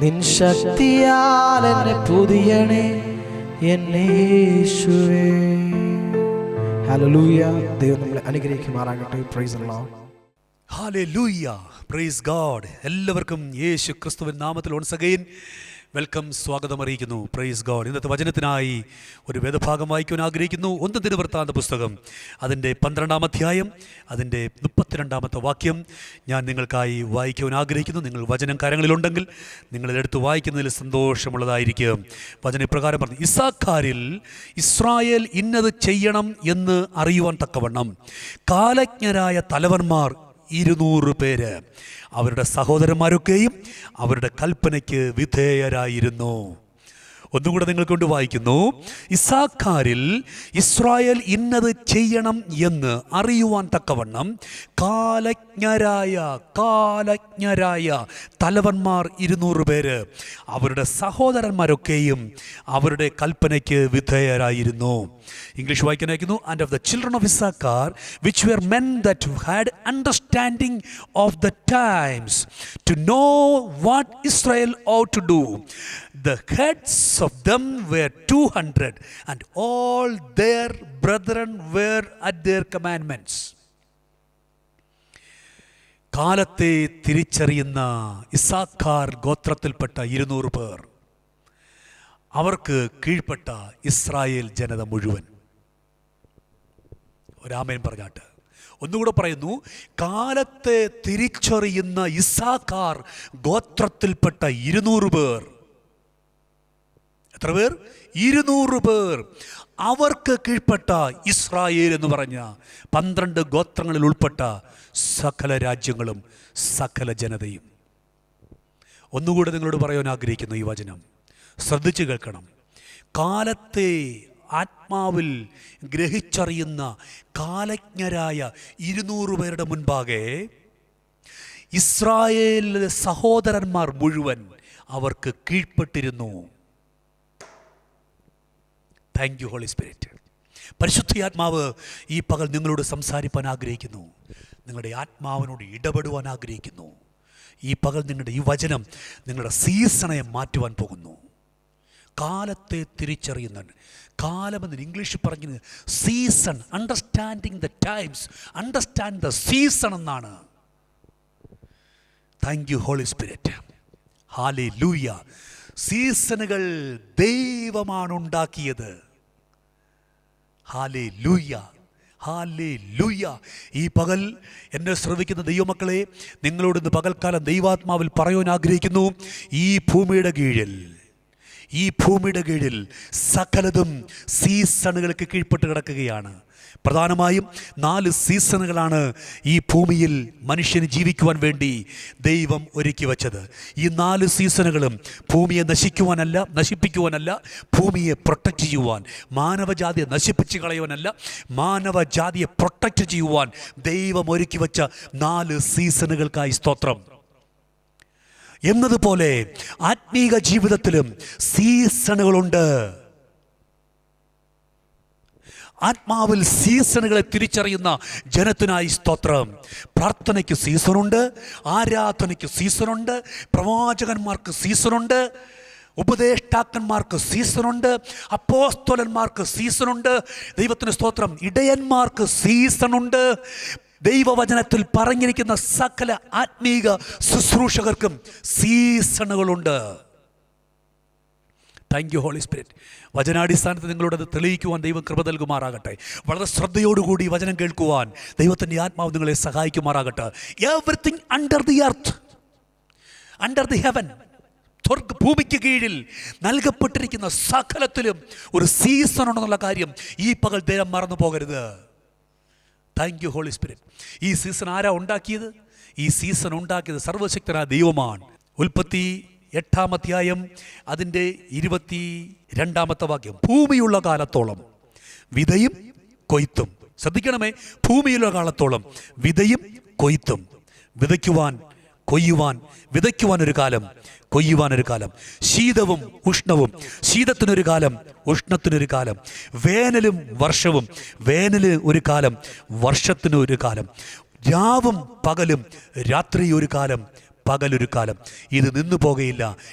നിൻ ശക്തിയാൽ എന്നെ പുതിയണേ എന്നെ യേശുവേ. ഹല്ലേലൂയ. ദൈവം നമ്മളെ അനുഗ്രഹിക്കുമാറാകട്ടെ. Praise the Lord. Hallelujah. Praise God. എല്ലാവർക്കും യേശു ക്രിസ്തുവിൻ നാമത്തിൽ വൺസ് അഗൈൻ വെൽക്കം, സ്വാഗതം അറിയിക്കുന്നു. Praise God. ഇന്നത്തെ വചനത്തിനായി ഒരു വേദഭാഗം വായിക്കുവാൻ ആഗ്രഹിക്കുന്നു. 1 ദിനവൃത്താന്ത പുസ്തകം അതിൻ്റെ 12-ാം അധ്യായം അതിൻ്റെ 32-ാമത്തെ വാക്യം ഞാൻ നിങ്ങൾക്കായി വായിക്കുവാൻ ആഗ്രഹിക്കുന്നു. നിങ്ങൾ വചനം കാര്യങ്ങളിലുണ്ടെങ്കിൽ നിങ്ങളിതെടുത്ത് വായിക്കുന്നതിൽ സന്തോഷമുള്ളതായിരിക്കും. വചനം ഇപ്രകാരം പറഞ്ഞു: ഇസ്സാഖാരിൽ ഇസ്രായേൽ ഇന്നത് ചെയ്യണം എന്ന് അറിയുവാൻ തക്കവണ്ണം കാലജ്ഞരായ തലവന്മാർ 200 പേര് അവരുടെ സഹോദരന്മാരൊക്കെയും അവരുടെ കൽപ്പനയ്ക്ക് വിധേയരായിരുന്നു. ഒന്നുകൂടെ നിങ്ങൾ കൊണ്ട് വായിക്കുന്നു. ഇസ്സാഖാരിൽ ഇസ്രായേൽ ഇന്നത് ചെയ്യണം എന്ന് അറിയുവാൻ തക്കവണ്ണം കാലജ്ഞരായ തലവന്മാർ 200 പേര് അവരുടെ സഹോദരന്മാരൊക്കെയും അവരുടെ കൽപ്പനയ്ക്ക് വിധേയരായിരുന്നു. ഇംഗ്ലീഷ് വായിക്കാൻ അയക്കുന്നു. And of the children of Issachar which were men that had understanding of the times to know what Israel ought to do, the heads of them were 200 and all their brethren were at their commandments. കാലത്തെ തിരിച്ചറിയുന്ന ഇസ്സാഖാർ ഗോത്രത്തിൽപ്പെട്ട 200 പേർ, അവർക്ക് കീഴ്പ്പെട്ട Israel ജനത മുഴുവൻ. ഒരാമേൻ പറഞ്ഞാട്ട് ഒന്നുകൂടെ പറയുന്നു. കാലത്തെ തിരിച്ചറിയുന്ന ഇസ്സാഖാർ ഗോത്രത്തിൽപ്പെട്ട 200 പേർ. എത്ര പേർ? 200 പേർ. അവർക്ക് കീഴ്പ്പെട്ട ഇസ്രായേൽ എന്ന് പറഞ്ഞ 12 ഗോത്രങ്ങളിൽ ഉൾപ്പെട്ട സകല രാജ്യങ്ങളും സകല ജനതയും. ഒന്നുകൂടെ നിങ്ങളോട് പറയാൻ ആഗ്രഹിക്കുന്നു. ഈ വചനം ശ്രദ്ധിച്ചു കേൾക്കണം. കാലത്തെ ആത്മാവിൽ ഗ്രഹിച്ചറിയുന്ന കാലജ്ഞരായ 200 പേരുടെ മുൻപാകെ ഇസ്രായേലിലെ സഹോദരന്മാർ മുഴുവൻ അവർക്ക് കീഴ്പ്പെട്ടിരുന്നു. Thank you Holy Spirit. പരിശുദ്ധാത്മാവ് ഈ പകൽ നിങ്ങളോട് സംസാരിപ്പാൻ ആഗ്രഹിക്കുന്നു. നിങ്ങളുടെ ആത്മാവിനോട് ഇടപെടുവാൻ ആഗ്രഹിക്കുന്നു. ഈ പകൽ നിങ്ങളുടെ ഈ വചനം നിങ്ങളുടെ സീസണെ മാറ്റുവാൻ പോകുന്നു. കാലത്തെ തിരിച്ചറിയുന്ന കാലമെന്ന് ഇംഗ്ലീഷിൽ പറഞ്ഞത് season, understanding the times, understand the season എന്നാണ്. Thank you Holy Spirit. Hallelujah. സീസണുകൾ ദൈവമാണ് ഉണ്ടാക്കിയത്. Hallelujah, hallelujah. ഈ പകൽ എന്നെ ശ്രവിക്കുന്ന ദൈവമക്കളെ, നിങ്ങളോട് ഇന്ന് പകൽക്കാലം ദൈവാത്മാവിൽ പറയുവാൻ ആഗ്രഹിക്കുന്നു. ഈ ഭൂമിയുടെ കീഴിൽ സകലതും സീസണുകൾക്ക് കീഴ്പ്പെട്ട് കിടക്കുകയാണ്. പ്രധാനമായും 4 സീസണുകളാണ് ഈ ഭൂമിയിൽ മനുഷ്യന് ജീവിക്കുവാൻ വേണ്ടി ദൈവം ഒരുക്കി വച്ചത്. ഈ 4 സീസണുകളും ഭൂമിയെ നശിപ്പിക്കുവാനല്ല, ഭൂമിയെ പ്രൊട്ടക്റ്റ് ചെയ്യുവാൻ, മാനവജാതിയെ നശിപ്പിച്ച് കളയുവാനല്ല, മാനവജാതിയെ പ്രൊട്ടക്റ്റ് ചെയ്യുവാൻ ദൈവം ഒരുക്കി വച്ച 4 സീസണുകൾക്കായി സ്തോത്രം. എന്നതുപോലെ ആത്മീക ജീവിതത്തിലും സീസണുകളുണ്ട്. ആത്മാവിൽ സീസണുകളെ തിരിച്ചറിയുന്ന ജനത്തിനായി സ്തോത്രം. പ്രാർത്ഥനയ്ക്ക് സീസണുണ്ട്, ആരാധനയ്ക്ക് സീസണുണ്ട്, പ്രവാചകന്മാർക്ക് സീസണുണ്ട്, ഉപദേഷ്ടാക്കന്മാർക്ക് സീസണുണ്ട്, അപ്പോസ്തലന്മാർക്ക് സീസണുണ്ട്. ദൈവത്തിന് സ്തോത്രം. ഇടയന്മാർക്ക് സീസണുണ്ട്. ദൈവവചനത്തിൽ പറഞ്ഞിരിക്കുന്ന സകല ആത്മീക ശുശ്രൂഷകർക്കും സീസണുകളുണ്ട്. Thank you Holy Spirit. വചനാടിസ്ഥാനത്ത് നിങ്ങളോടത് തെളിയിക്കുവാൻ ദൈവം കൃപ നൽകുമാറാകട്ടെ. വളരെ ശ്രദ്ധയോടുകൂടി വചനം കേൾക്കുവാൻ ദൈവത്തിൻ്റെ ആത്മാവ് നിങ്ങളെ സഹായിക്കുമാറാകട്ടെ. Everything under the earth, under the heaven, ഭൂമിക്ക് കീഴിൽ നൽകപ്പെട്ടിരിക്കുന്ന സകലത്തിലും ഒരു സീസൺ ഉണ്ടെന്നുള്ള കാര്യം ഈ പകൽ ദൈവം മറന്നു പോകരുത്. Thank you Holy Spirit. ഈ സീസൺ ആരാ ഉണ്ടാക്കിയത്? ഈ സീസൺ ഉണ്ടാക്കിയത് സർവശക്തനായ ദൈവമാണ്. ഉൽപ്പത്തി 8-ാം അധ്യായം അതിൻ്റെ 22-ാമത്തെ വാക്യം: ഭൂമിയുള്ള കാലത്തോളം വിതയും കൊയ്ത്തും ശ്രദ്ധിക്കണമേ, ഭൂമിയിലെ കാലത്തോളം വിതയും കൊയ്ത്തും. വിതയ്ക്കുവാൻ കൊയ്യുവാൻ, വിതയ്ക്കുവാൻ ഒരു കാലം, കൊയ്യുവാൻ ഒരു കാലം. ശീതവും ഉഷ്ണവും, ശീതത്തിനൊരു കാലം, ഉഷ്ണത്തിനൊരു കാലം. വേനലും വർഷവും, വേനല് ഒരു കാലം, വർഷത്തിന് ഒരു കാലം. രാവും പകലും, രാത്രി ഒരു കാലം, പകലൊരു കാലം. ഇത് നിന്നു പോകയില്ല.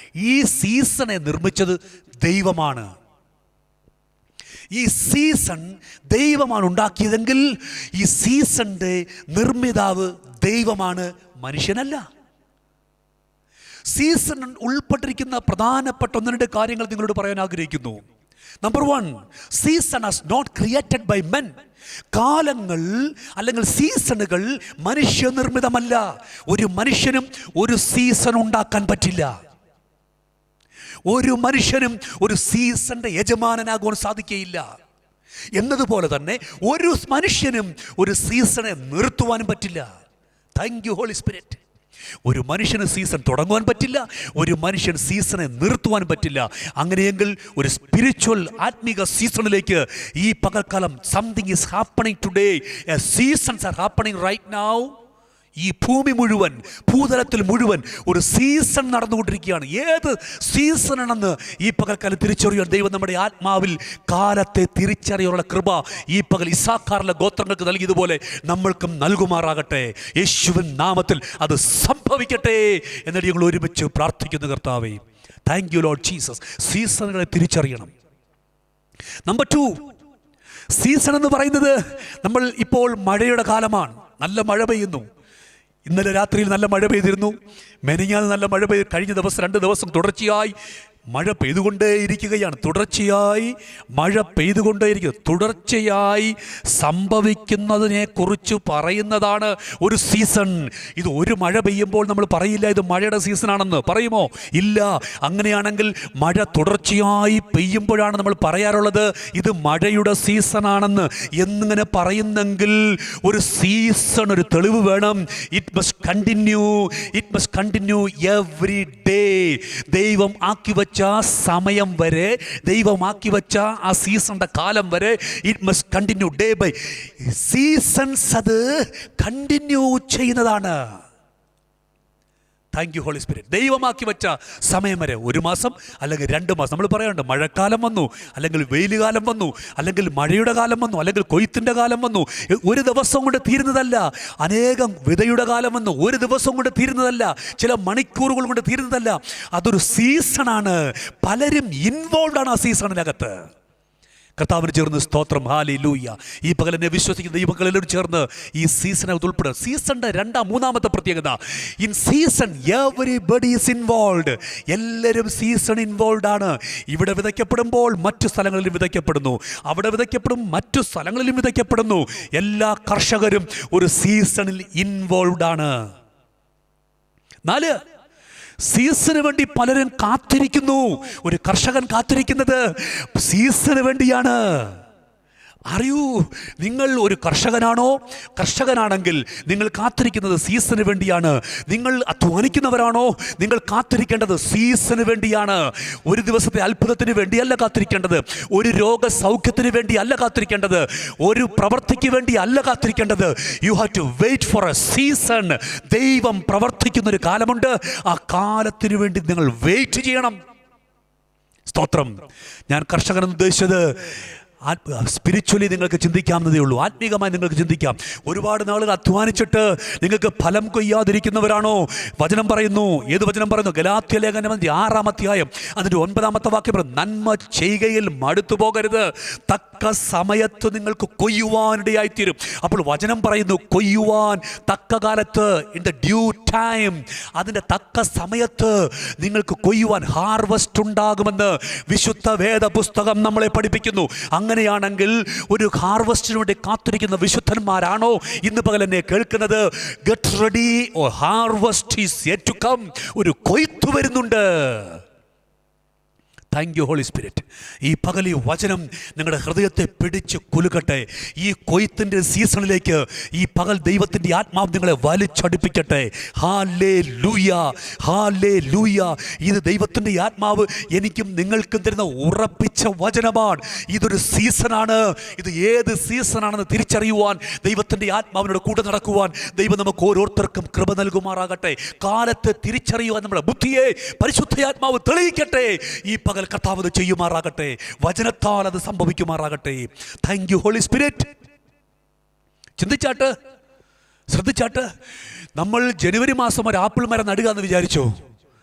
ഈ സീസണെ നിർമ്മിച്ചത് ദൈവമാണ്. ഈ സീസൺ ദൈവമാണ് ഉണ്ടാക്കിയതെങ്കിൽ ഈ സീസണിൻ്റെ നിർമ്മിതാവ് ദൈവമാണ്, മനുഷ്യനല്ല. സീസൺ ഉൾപ്പെട്ടിരിക്കുന്ന പ്രധാനപ്പെട്ട ഒന്ന് രണ്ട് കാര്യങ്ങൾ നിങ്ങളോട് പറയാൻ ആഗ്രഹിക്കുന്നു. Number 1, season has not created by men. കാലങ്ങൾ അല്ലെങ്കിൽ സീസണുകൾ മനുഷ്യനിർമ്മിതമല്ല. ഒരു മനുഷ്യനും ഒരു സീസൺ ഉണ്ടാക്കാൻ പറ്റില്ല. ഒരു മനുഷ്യനും ഒരു സീസണിന്റെ യജമാനനാകുവാൻ സാധിക്കുകയില്ല. എന്നതുപോലെ തന്നെ ഒരു മനുഷ്യനും ഒരു സീസണെ നിർത്തുവാനും പറ്റില്ല. Thank you Holy Spirit. ഒരു മനുഷ്യന് സീസൺ തുടങ്ങുവാൻ പറ്റില്ല, ഒരു മനുഷ്യൻ സീസണെ നിർത്തുവാൻ പറ്റില്ല. അങ്ങനെയെങ്കിൽ ഒരു സ്പിരിച്വൽ ആത്മീക സീസണിലേക്ക് ഈ പകൽക്കാലം something is happening today. Seasons are happening right now. ഈ ഭൂമി മുഴുവൻ, ഭൂതലത്തിൽ മുഴുവൻ ഒരു സീസൺ നടന്നുകൊണ്ടിരിക്കുകയാണ്. ഏത് സീസണാണെന്ന് ഈ പകൽക്കാലം തിരിച്ചറിയാൻ ദൈവം നമ്മുടെ ആത്മാവിൽ കാലത്തെ തിരിച്ചറിയാനുള്ള കൃപ ഈ പകൽ ഇസ്സാഖാറിലെ ഗോത്രങ്ങൾക്ക് നൽകിയതുപോലെ നമ്മൾക്കും നൽകുമാറാകട്ടെ. യേശുവിൻ നാമത്തിൽ അത് സംഭവിക്കട്ടെ എന്നിട്ട് ഞങ്ങൾ ഒരുമിച്ച് പ്രാർത്ഥിക്കുന്നു. കർത്താവേ, താങ്ക് യു ലോർഡ് ജീസസ്. സീസണുകളെ തിരിച്ചറിയണം. നമ്പർ 2, സീസൺ എന്ന് പറയുന്നത്, നമ്മൾ ഇപ്പോൾ മഴയുടെ കാലമാണ്. നല്ല മഴ പെയ്യുന്നു. ഇന്നലെ രാത്രിയിൽ നല്ല മഴ പെയ്തിരുന്നു. മെനിഞ്ഞാന്ന് നല്ല മഴ പെയ്തു. കഴിഞ്ഞ ദിവസം 2 ദിവസം തുടർച്ചയായി മഴ പെയ്തുകൊണ്ടേയിരിക്കുകയാണ്. തുടർച്ചയായി മഴ പെയ്തുകൊണ്ടേയിരിക്കുക. തുടർച്ചയായി സംഭവിക്കുന്നതിനെ കുറിച്ച് പറയുന്നതാണ് ഒരു സീസൺ. ഇത് ഒരു മഴ പെയ്യുമ്പോൾ നമ്മൾ പറയില്ല ഇത് മഴയുടെ സീസണാണെന്ന്. പറയുമോ? ഇല്ല. അങ്ങനെയാണെങ്കിൽ മഴ തുടർച്ചയായി പെയ്യുമ്പോഴാണ് നമ്മൾ പറയാറുള്ളത് ഇത് മഴയുടെ സീസണാണെന്ന്. എന്നിങ്ങനെ പറയുന്നെങ്കിൽ ഒരു സീസൺ, ഒരു തെളിവ് വേണം. It must continue, it must continue every day. ദൈവം ആക്കി വെച്ച സമയം വരെ, ദൈവമാക്കി വെച്ച ആ സീസണിന്റെ കാലം വരെ it must continue day by. Seasons അത് കണ്ടിന്യൂ ചെയ്യുന്നതാണ്. Thank you Holy Spirit. ദൈവമാക്കി വെച്ച സമയം വരെ, 1 മാസം അല്ലെങ്കിൽ 2 മാസം. നമ്മൾ പറയാറുണ്ട് മഴക്കാലം വന്നു, അല്ലെങ്കിൽ വെയിലുകാലം വന്നു, അല്ലെങ്കിൽ മഴയുടെ കാലം വന്നു, അല്ലെങ്കിൽ കൊയ്ത്തിൻ്റെ കാലം വന്നു. ഒരു ദിവസം കൊണ്ട് തീരുന്നതല്ല. അനേകം വിതയുടെ കാലം വന്നു. ഒരു ദിവസം കൊണ്ട് തീരുന്നതല്ല. ചില മണിക്കൂറുകൾ കൊണ്ട് തീരുന്നതല്ല. അതൊരു സീസണാണ്. പലരും ഇൻവോൾവ് ആണ് ആ സീസണിനകത്ത്. കർത്താവിന് ചേർന്ന് സ്തോത്രം, ഹല്ലേലൂയ. ഈ പകൽ എന്നെ വിശ്വസിക്കുന്ന ദൈവങ്ങളെല്ലാവരും ചേർന്ന് ഈ സീസണെ ഉൾപ്പെടുക. സീസണിന്റെ 2-3 പ്രത്യേകത, in season everybody is involve. എല്ലാവരും സീസൺ ഇൻവോൾവ് ആണ്. ഇവിടെ വിതയ്ക്കപ്പെടുമ്പോൾ മറ്റു സ്ഥലങ്ങളിലും വിതയ്ക്കപ്പെടുന്നു, അവിടെ വിതയ്ക്കപ്പെടും മറ്റു സ്ഥലങ്ങളിലും വിതയ്ക്കപ്പെടുന്നു. എല്ലാ കർഷകരും ഒരു സീസണിൽ ഇൻവോൾവ് ആണ്. 4, സീസണിന് വേണ്ടി പലരും കാത്തിരിക്കുന്നു. ഒരു കർഷകൻ കാത്തിരിക്കുന്നത് സീസണിന് വേണ്ടിയാണ്. അറിയൂ, നിങ്ങൾ ഒരു കർഷകനാണോ? കർഷകനാണെങ്കിൽ നിങ്ങൾ കാത്തിരിക്കുന്നത് സീസണിന് വേണ്ടിയാണ്. നിങ്ങൾ അധ്വാനിക്കുന്നവരാണോ? നിങ്ങൾ കാത്തിരിക്കേണ്ടത് സീസണിന് വേണ്ടിയാണ്. ഒരു ദിവസത്തെ അത്ഭുതത്തിന് വേണ്ടിയല്ല കാത്തിരിക്കേണ്ടത്. ഒരു രോഗസൗഖ്യത്തിന് വേണ്ടി അല്ല കാത്തിരിക്കേണ്ടത്. ഒരു പ്രവൃത്തിക്ക് വേണ്ടി അല്ല കാത്തിരിക്കേണ്ടത്. You have to wait for a season. ദൈവം പ്രവർത്തിക്കുന്നൊരു കാലമുണ്ട്. ആ കാലത്തിന് വേണ്ടി നിങ്ങൾ വെയിറ്റ് ചെയ്യണം. സ്തോത്രം. ഞാൻ കർഷകനെന്ന് ഉദ്ദേശിച്ചത് സ്പിരിച്വലി നിങ്ങൾക്ക് ചിന്തിക്കാവുന്നതേ ഉള്ളൂ. ആത്മീകമായി നിങ്ങൾക്ക് ചിന്തിക്കാം. ഒരുപാട് നാളുകൾ അധ്വാനിച്ചിട്ട് നിങ്ങൾക്ക് ഫലം കൊയ്യാതിരിക്കുന്നവരാണോ? വചനം പറയുന്നു. ഏത് വചനം പറയുന്നു? ഗലാത്യ ലേഖനം 6-ാം അധ്യായം അതിൻ്റെ 9-ാമത്തെ വാക്യം പറയുന്നു, നന്മ ചെയ്യുകയിൽ മടുത്തു പോകരുത്, തക്ക സമയത്ത് നിങ്ങൾക്ക് കൊയ്യുവാനിടയായിത്തീരും. അപ്പോൾ വചനം പറയുന്നു കൊയ്യുവാൻ തക്ക കാലത്ത്, ഇൻ ദ ഡ്യൂ ടൈം, അതിൻ്റെ തക്ക സമയത്ത് നിങ്ങൾക്ക് കൊയ്യുവാൻ ഹാർവസ്റ്റ് ഉണ്ടാകുമെന്ന് വിശുദ്ധ വേദ പുസ്തകം നമ്മളെ പഠിപ്പിക്കുന്നു. അങ്ങനെയാണെങ്കിൽ ഒരു ഹാർവസ്റ്റിന് വേണ്ടി കാത്തിരിക്കുന്ന വിശുദ്ധന്മാരാണോ ഇന്ന് പകൽ എന്നെ കേൾക്കുന്നത്? Get ready, harvest is yet to come. ഒരു കൊയ്ത്ത് വരുന്നുണ്ട്. Thank you Holy Spirit. ഈ പകൽ ഈ വചനം നിങ്ങളുടെ ഹൃദയത്തെ പിടിച്ച് കുലുക്കട്ടെ. ഈ കൊയ്ത്തിൻ്റെ സീസണിലേക്ക് ഈ പകൽ ദൈവത്തിൻ്റെ ആത്മാവ് നിങ്ങളെ വലിച്ചടിപ്പിക്കട്ടെ. Hallelujah, hallelujah. ഇത് ദൈവത്തിൻ്റെ ആത്മാവ് എനിക്കും നിങ്ങൾക്കും തരുന്ന ഉറപ്പിച്ച വചനമാണ്. ഇതൊരു സീസണാണ്. ഇത് ഏത് സീസണാണെന്ന് തിരിച്ചറിയുവാൻ ദൈവത്തിൻ്റെ ആത്മാവിനോട് കൂടെ നടക്കുവാൻ ദൈവം നമുക്ക് ഓരോരുത്തർക്കും കൃപ നൽകുമാറാകട്ടെ. കാലത്തെ തിരിച്ചറിയുവാൻ നമ്മുടെ ബുദ്ധിയെ പരിശുദ്ധാത്മാവ് തെളിയിക്കട്ടെ. ഈ പകൽ കർത്താവ് അത് ചെയ്യുമാറാകട്ടെ. വചനത്താൽ അത് സംഭവിക്കുമാറാകട്ടെ. Thank you Holy Spirit. ചിന്തിച്ചാട്ട്, ശ്രദ്ധിച്ചാട്ട്. നമ്മൾ ജനുവരി മാസം ഒരു ആപ്പിൾ മരം നടുക എന്ന് വിചാരിച്ചോ,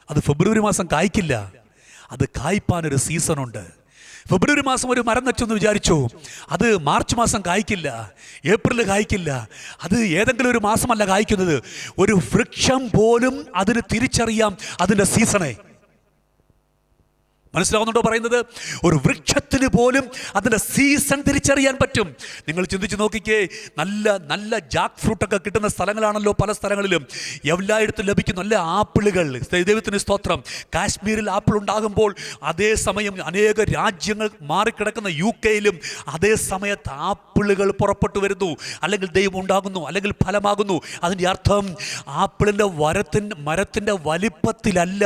അത് ഫെബ്രുവരി മാസം കായ്ക്കില്ല. അത് കായ്പാനൊരു സീസണുണ്ട്. ഫെബ്രുവരി മാസം ഒരു മരം വെച്ചെന്ന് വിചാരിച്ചു, അത് മാർച്ച് മാസം കായ്ക്കില്ല, ഏപ്രിൽ കായ്ക്കില്ല. അത് ഏതെങ്കിലും ഒരു മാസമല്ല കായ്ക്കുന്നത്. ഒരു വൃക്ഷം പോലും അതിന് തിരിച്ചറിയാം അതിൻ്റെ സീസണെ. മനസ്സിലാവുന്നുണ്ടോ പറയുന്നത്? ഒരു വൃക്ഷത്തിന് പോലും അതിൻ്റെ സീസൺ തിരിച്ചറിയാൻ പറ്റും. നിങ്ങൾ ചിന്തിച്ച് നോക്കിക്കേ. നല്ല നല്ല ജാക്ക് ഫ്രൂട്ടൊക്കെ കിട്ടുന്ന സ്ഥലങ്ങളാണല്ലോ പല സ്ഥലങ്ങളിലും. എല്ലായിടത്തും ലഭിക്കുന്ന നല്ല ആപ്പിളുകൾ. ദൈവത്തിന് സ്തോത്രം. കാശ്മീരിൽ ആപ്പിൾ ഉണ്ടാകുമ്പോൾ അതേസമയം അനേക രാജ്യങ്ങൾ മാറിക്കിടക്കുന്ന UK-യിലും അതേ സമയത്ത് ആപ്പിളുകൾ പുറപ്പെട്ടു വരുന്നു, അല്ലെങ്കിൽ ദൈവം ഉണ്ടാകുന്നു, അല്ലെങ്കിൽ ഫലമാകുന്നു. അതിൻ്റെ അർത്ഥം ആപ്പിളിൻ്റെ മരത്തിൻ്റെ വലിപ്പത്തിലല്ല,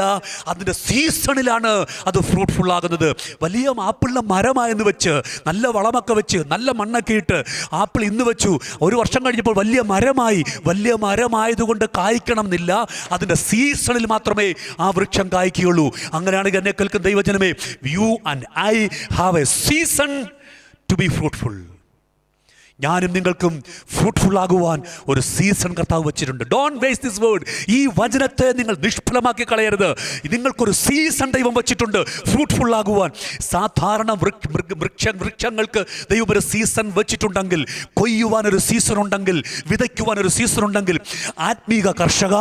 അതിൻ്റെ സീസണിലാണ് അത് ഫ്രൂട്ട്ഫുൾ ആകുന്നത്. വലിയ ആപ്പിളിൻ്റെ മരമായെന്ന് വെച്ച് നല്ല വളമൊക്കെ വെച്ച് നല്ല മണ്ണൊക്കെ ഇട്ട് ആപ്പിൾ ഇന്ന് വെച്ചു, ഒരു വർഷം കഴിഞ്ഞപ്പോൾ വലിയ മരമായി. വലിയ മരമായതുകൊണ്ട് കായ്ക്കണം എന്നില്ല. അതിൻ്റെ സീസണിൽ മാത്രമേ ആ വൃക്ഷം കായ്ക്കുകയുള്ളൂ. അങ്ങനെയാണെങ്കിൽ എന്നെ കേൾക്കുന്ന ദൈവജനമേ, you and I have A season two B fruitful. ഞാനും നിങ്ങൾക്കും ഫ്രൂട്ട്ഫുൾ ആകുവാൻ ഒരു സീസൺ കർത്താവ് വെച്ചിട്ടുണ്ട്. Don't waste this word. ഈ വചനത്തെ നിങ്ങൾ നിഷ്ഫലമാക്കി കളയരുത്. നിങ്ങൾക്കൊരു സീസൺ ദൈവം വെച്ചിട്ടുണ്ട് ഫ്രൂട്ട്ഫുൾ ആകുവാൻ. സാധാരണ വൃക്ഷങ്ങൾക്ക് ദൈവം ഒരു സീസൺ വെച്ചിട്ടുണ്ടെങ്കിൽ, കൊയ്യുവാനൊരു സീസൺ ഉണ്ടെങ്കിൽ, വിതയ്ക്കുവാനൊരു സീസൺ ഉണ്ടെങ്കിൽ, ആത്മീക കർഷക,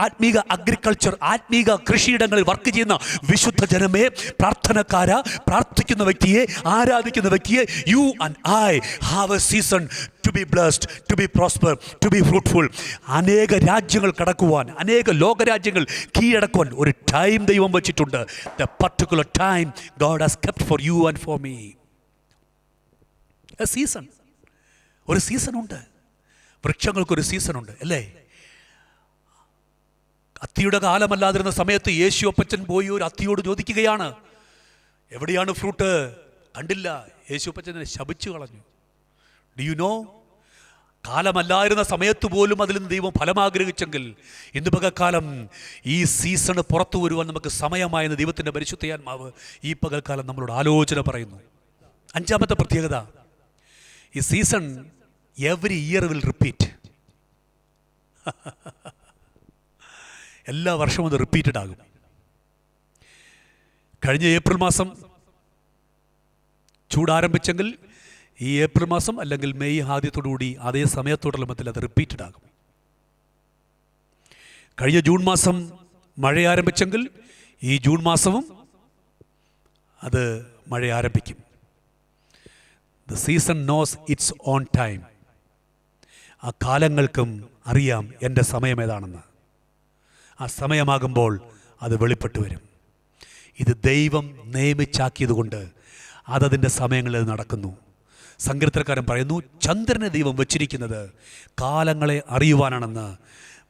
ആത്മീക അഗ്രികൾച്ചർ, ആത്മീക കൃഷിയിടങ്ങളിൽ വർക്ക് ചെയ്യുന്ന വിശുദ്ധ ജനമേ, പ്രാർത്ഥനക്കാര, പ്രാർത്ഥിക്കുന്ന വ്യക്തിയെ, ആരാധിക്കുന്ന വ്യക്തിയെ, you and I have a season to be blessed, to be prosper, to be fruitful. അനേക രാജ്യങ്ങൾ കടക്കുവാൻ, അനേക ലോകരാജ്യങ്ങൾ കീഴടക്കുവാൻ ഒരു ടൈം ദൈവം വെച്ചിട്ടുണ്ട്. The particular time God has kept for you and for me. A season. ഒരു സീസണുണ്ട്. വൃക്ഷങ്ങൾക്കൊരു സീസണുണ്ട്, അല്ലേ? അത്തിയുടെ കാലമല്ലാതിരുന്ന സമയത്ത് യേശു അപ്പച്ചൻ പോയി ഒരു അത്തിയോട് ചോദിക്കുകയാണ്, എവിടെയാണ് ഫ്രൂട്ട്? കണ്ടില്ല. യേശു അപ്പച്ചനെ ശപിച്ചു കളഞ്ഞു. Do you know? കാലമല്ലായിരുന്ന സമയത്ത് പോലും അതിൽ നിന്ന് ദൈവം ഫലം ആഗ്രഹിച്ചെങ്കിൽ ഇന്ന് പകൽക്കാലം ഈ സീസണ് പുറത്തു വരുവാൻ നമുക്ക് സമയമായെന്ന് ദൈവത്തിൻ്റെ പരിശുദ്ധാത്മാവ് ഈ പകൽക്കാലം നമ്മളോട് ആലോചന പറയുന്നു. അഞ്ചാമത്തെ പ്രത്യേകത, ഈ season every year will repeat. എല്ലാ വർഷവും അത് റിപ്പീറ്റഡ് ആകും. കഴിഞ്ഞ ഏപ്രിൽ മാസം ചൂടാരംഭിച്ചെങ്കിൽ ഈ ഏപ്രിൽ മാസം അല്ലെങ്കിൽ മെയ് ആദ്യത്തോടുകൂടി അതേ സമയത്തോടുള്ള അത് റിപ്പീറ്റഡ് ആകും. കഴിഞ്ഞ ജൂൺ മാസം മഴ ആരംഭിച്ചെങ്കിൽ ഈ ജൂൺ മാസവും അത് മഴ ആരംഭിക്കും. The season knows it's on time. ആ കാലങ്ങൾക്കും അറിയാം എൻ്റെ സമയം ഏതാണെന്ന്. ആ സമയമാകുമ്പോൾ അത് വെളിപ്പെട്ടു വരും. ഇത് ദൈവം നിയമിച്ചാക്കിയതുകൊണ്ട് അതതിൻ്റെ സമയങ്ങളിൽ നടക്കുന്നു. സങ്കീർത്തനക്കാരൻ പറയുന്നു, ചന്ദ്രനെ ദൈവം വച്ചിരിക്കുന്നത് കാലങ്ങളെ അറിയുവാനാണെന്ന്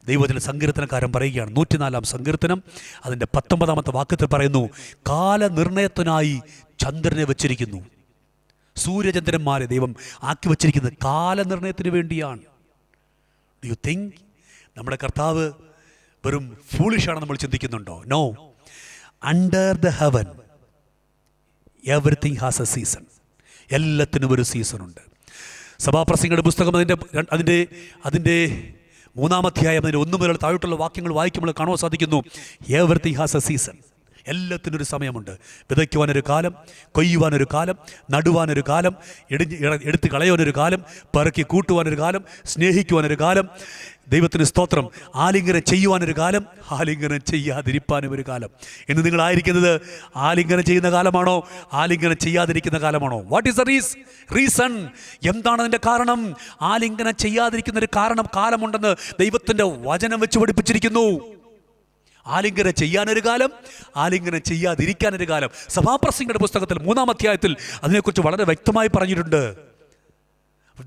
ദൈവത്തിൻ്റെ സങ്കീർത്തനക്കാരൻ പറയുകയാണ്. 104-ാം സങ്കീർത്തനം അതിൻ്റെ 19-ാമത്തെ വാക്യത്തിൽ പറയുന്നു, കാലനിർണയത്തിനായി ചന്ദ്രനെ വച്ചിരിക്കുന്നു. സൂര്യചന്ദ്രന്മാരെ ദൈവം ആക്കി വച്ചിരിക്കുന്നത് കാലനിർണയത്തിന് വേണ്ടിയാണ്. ഡു യു തിങ്ക് നമ്മുടെ കർത്താവ് വെറും ഫൂളിഷാണ് നമ്മൾ ചിന്തിക്കുന്നുണ്ടോ? No. Under the heaven everything has a season. എല്ലാത്തിനും ഒരു സീസണുണ്ട്. സഭാപ്രസംഗിയുടെ പുസ്തകം അതിൻ്റെ 3-ാം അധ്യായം അതിൻ്റെ 1 മുതൽ താഴോട്ടുള്ള വാക്യങ്ങൾ വായിക്കുമ്പോൾ കാണുവാൻ സാധിക്കുന്നു, എവറിത്തിങ് ഹാസ് എ സീസൺ. എല്ലാത്തിനൊരു സമയമുണ്ട്. വിതയ്ക്കുവാനൊരു കാലം, കൊയ്യുവാനൊരു കാലം, നടുവാനൊരു കാലം, എടുത്ത് കളയുവാനൊരു കാലം, പെറുക്കി കൂട്ടുവാനൊരു കാലം, സ്നേഹിക്കുവാനൊരു കാലം, ദൈവത്തിന് സ്തോത്രം, ആലിംഗനം ചെയ്യുവാനൊരു കാലം, ആലിംഗനം ചെയ്യാതിരിപ്പാനും ഒരു കാലം. ഇന്ന് നിങ്ങളായിരിക്കുന്നത് ആലിംഗനം ചെയ്യുന്ന കാലമാണോ, ആലിംഗനം ചെയ്യാതിരിക്കുന്ന കാലമാണോ? What is the reason? എന്താണ് അതിൻ്റെ കാരണം? ആലിംഗനം ചെയ്യാതിരിക്കുന്നൊരു കാലമുണ്ടെന്ന് ദൈവത്തിൻ്റെ വചനം വെച്ച് പഠിപ്പിച്ചിരിക്കുന്നു. ആലിംഗനം ചെയ്യാനൊരു കാലം, ആലിംഗനം ചെയ്യാതിരിക്കാനൊരു കാലം. സഭാപ്രസംഗിയുടെ പുസ്തകത്തിൽ 3-ാം അധ്യായത്തിൽ അതിനെക്കുറിച്ച് വളരെ വ്യക്തമായി പറഞ്ഞിട്ടുണ്ട്.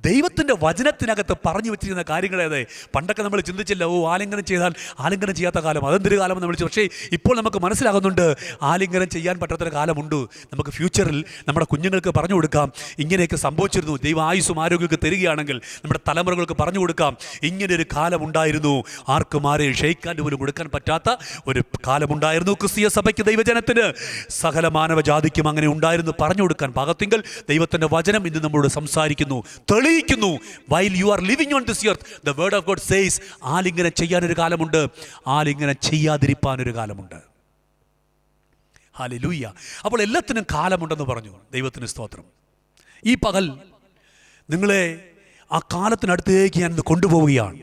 ദൈവത്തിൻ്റെ വചനത്തിനകത്ത് പറഞ്ഞു വെച്ചിരിക്കുന്ന കാര്യങ്ങളേത്. പണ്ടൊക്കെ നമ്മൾ ചിന്തിച്ചില്ല, ആലിംഗനം ചെയ്താൽ ആലിംഗനം ചെയ്യാത്ത കാലം, അതെന്തൊരു കാലം എന്ന് വിളിച്ചു. പക്ഷേ ഇപ്പോൾ നമുക്ക് മനസ്സിലാകുന്നുണ്ട്, ആലിംഗനം ചെയ്യാൻ പറ്റാത്തൊരു കാലമുണ്ട്. നമുക്ക് ഫ്യൂച്ചറിൽ നമ്മുടെ കുഞ്ഞുങ്ങൾക്ക് പറഞ്ഞു കൊടുക്കാം, ഇങ്ങനെയൊക്കെ സംഭവിച്ചിരുന്നു. ദൈവം ആയുസ്സും ആരോഗ്യമൊക്കെ തരികയാണെങ്കിൽ നമ്മുടെ തലമുറകൾക്ക് പറഞ്ഞു കൊടുക്കാം, ഇങ്ങനെയൊരു കാലമുണ്ടായിരുന്നു. ആർക്കും ആരെയും ഷെയ്ക്കാൻ്റെ പോലും കൊടുക്കാൻ പറ്റാത്ത ഒരു കാലമുണ്ടായിരുന്നു. ക്രിസ്തീയ സഭയ്ക്ക്, ദൈവജനത്തിന്, സകല മാനവജാതിക്കും അങ്ങനെ ഉണ്ടായിരുന്നു. പറഞ്ഞു കൊടുക്കാൻ പാകത്തിങ്കൽ ദൈവത്തിൻ്റെ വചനം ഇന്ന് നമ്മളോട് സംസാരിക്കുന്നു, തെളിയിക്കുന്നു. While you are living on this earth, the word of God says, ആലിംഗനം ചെയ്യാനൊരു കാലമുണ്ട്, ആലിംഗനം ചെയ്യാതിരിപ്പാനൊരു കാലമുണ്ട്. ഹല്ലേലൂയ. അപ്പോൾ എല്ലാത്തിനും കാലമുണ്ടെന്ന് പറഞ്ഞു. ദൈവത്തിന് സ്തോത്രം. ഈ പകൽ നിങ്ങളെ ആ കാലത്തിനടുത്തേക്ക് ഞാനിന്ന് കൊണ്ടുപോവുകയാണ്.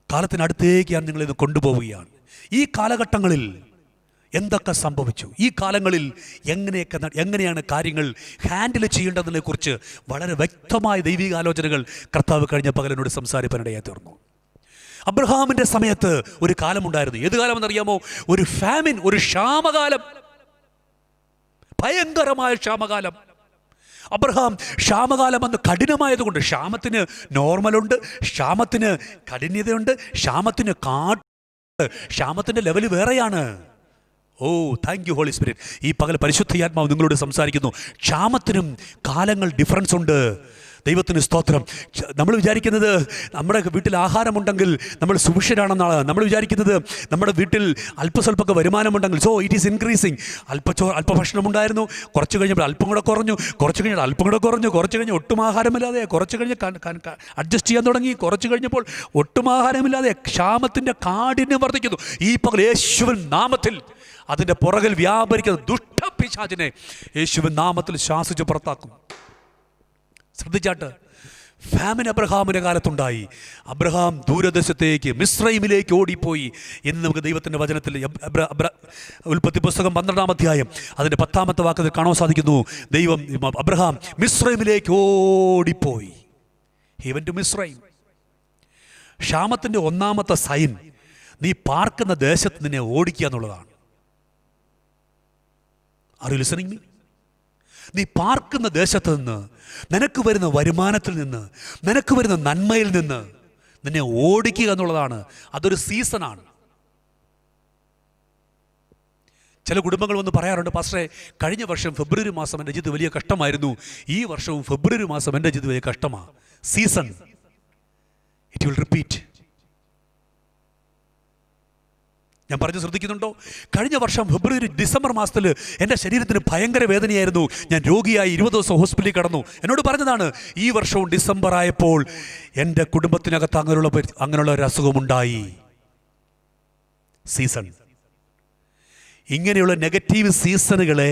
കാലത്തിനടുത്തേക്ക് ഞാൻ നിങ്ങളിന്ന് കൊണ്ടുപോവുകയാണ്. ഈ കാലഘട്ടങ്ങളിൽ എന്തൊക്കെ സംഭവിച്ചു, ഈ കാലങ്ങളിൽ എങ്ങനെയാണ് കാര്യങ്ങൾ ഹാൻഡിൽ ചെയ്യേണ്ടതിനെ കുറിച്ച് വളരെ വ്യക്തമായ ദൈവികാലോചനകൾ കർത്താവ് കഴിഞ്ഞ പകലിനോട് സംസാരിക്കാനിടയായി തീർന്നു. അബ്രഹാമിൻ്റെ സമയത്ത് ഒരു കാലമുണ്ടായിരുന്നു. ഏത് കാലമെന്നറിയാമോ? ഒരു ഫാമിൻ, ഒരു ക്ഷാമകാലം, ഭയങ്കരമായ ക്ഷാമകാലം. അബ്രഹാം ക്ഷാമകാലം എന്ന് കഠിനമായതുകൊണ്ട്, ക്ഷാമത്തിന് നോർമലുണ്ട്, ക്ഷാമത്തിന് കഠിനതയുണ്ട്, ക്ഷാമത്തിൻ്റെ ലെവൽ വേറെയാണ്. ഓ, താങ്ക് യു ഹോളി സ്പിരിറ്റ്. ഈ പകൽ പരിശുദ്ധാത്മാവ് നിങ്ങളോട് സംസാരിക്കുന്നു. ക്ഷാമത്തിനും കാലങ്ങൾ ഡിഫറൻസ് ഉണ്ട്. ദൈവത്തിന് സ്തോത്രം. നമ്മൾ വിചാരിക്കുന്നത് നമ്മുടെ വീട്ടിൽ ആഹാരമുണ്ടെങ്കിൽ നമ്മൾ സുഭിക്ഷരാണെന്നാണ്. നമ്മൾ വിചാരിക്കുന്നത് നമ്മുടെ വീട്ടിൽ അല്പസ്വല്പമൊക്കെ വരുമാനമുണ്ടെങ്കിൽ, സോ ഇറ്റ് ഈസ് ഇൻക്രീസിങ്. അല്പഭക്ഷണമുണ്ടായിരുന്നു, കുറച്ച് കഴിഞ്ഞപ്പോൾ അല്പം കൂടെ കുറഞ്ഞു, കുറച്ച് കഴിഞ്ഞാൽ അല്പം കൂടെ കുറഞ്ഞു, കുറച്ച് കഴിഞ്ഞ് ഒട്ടും ആഹാരമില്ലാതെ, കുറച്ച് കഴിഞ്ഞ് അഡ്ജസ്റ്റ് ചെയ്യാൻ തുടങ്ങി, കുറച്ച് കഴിഞ്ഞപ്പോൾ ഒട്ടും ആഹാരമില്ലാതെ ക്ഷാമത്തിൻ്റെ കാഠിന്യം വർദ്ധിക്കുന്നു. ഈ പകൽ യേശുവിൻ നാമത്തിൽ അതിൻ്റെ പുറകിൽ വ്യാപരിക്കുന്ന ദുഷ്ടപിശാചിനെ യേശുവിൻ നാമത്തിൽ ശാസിച്ച് പുറത്താക്കും. ശ്രദ്ധിച്ചാട്ട്, ഫാമിൻ അബ്രഹാമിൻ്റെ കാലത്തുണ്ടായി. അബ്രഹാം ദൂരദേശത്തേക്ക്, മിസ്രൈമിലേക്ക് ഓടിപ്പോയി എന്ന് നമുക്ക് ദൈവത്തിൻ്റെ വചനത്തിൽ ഉൽപ്പത്തി പുസ്തകം 12-ാം അധ്യായം അതിൻ്റെ 10-ാമത്തെ വാക്കത്തിൽ കാണാൻ സാധിക്കുന്നു. അബ്രഹാം മിസ്രൈമിലേക്ക് ഓടിപ്പോയി. He went to Mizraim. ക്ഷാമത്തിൻ്റെ ഒന്നാമത്തെ സൈൻ നീ പാർക്കുന്ന ദേശത്ത് നിന്നെ ഓടിക്കുക എന്നുള്ളതാണ്. Are you listening me? നീ പാർക്കുന്ന ദേശത്ത് നിന്ന്, നിനക്ക് വരുന്ന വരുമാനത്തിൽ നിന്ന്, നിനക്ക് വരുന്ന നന്മയിൽ നിന്ന് നിന്നെ ഓടിക്കുക എന്നുള്ളതാണ്. അതൊരു സീസണാണ്. ചില കുടുംബങ്ങൾ വന്ന് പറയാറുണ്ട്, പാസ്റ്ററെ, കഴിഞ്ഞ വർഷം ഫെബ്രുവരി മാസം എൻ്റെ ജീവിതം വലിയ കഷ്ടമായിരുന്നു, ഈ വർഷവും ഫെബ്രുവരി മാസം എൻ്റെ ജീവിതം വലിയ കഷ്ടമാണ്. Season, it will repeat. ഞാൻ പറഞ്ഞു ശ്രദ്ധിക്കുന്നുണ്ടോ? കഴിഞ്ഞ വർഷം ഡിസംബർ മാസത്തിൽ എൻ്റെ ശരീരത്തിന് ഭയങ്കര വേദനയായിരുന്നു. ഞാൻ രോഗിയായി 20 ദിവസം ഹോസ്പിറ്റലിൽ കിടന്നു. എന്നോട് പറഞ്ഞതാണ്, ഈ വർഷവും ഡിസംബർ ആയപ്പോൾ എൻ്റെ കുടുംബത്തിനകത്ത് അങ്ങനെയുള്ള ഒരു അസുഖമുണ്ടായി. സീസൺ. ഇങ്ങനെയുള്ള നെഗറ്റീവ് സീസണുകളെ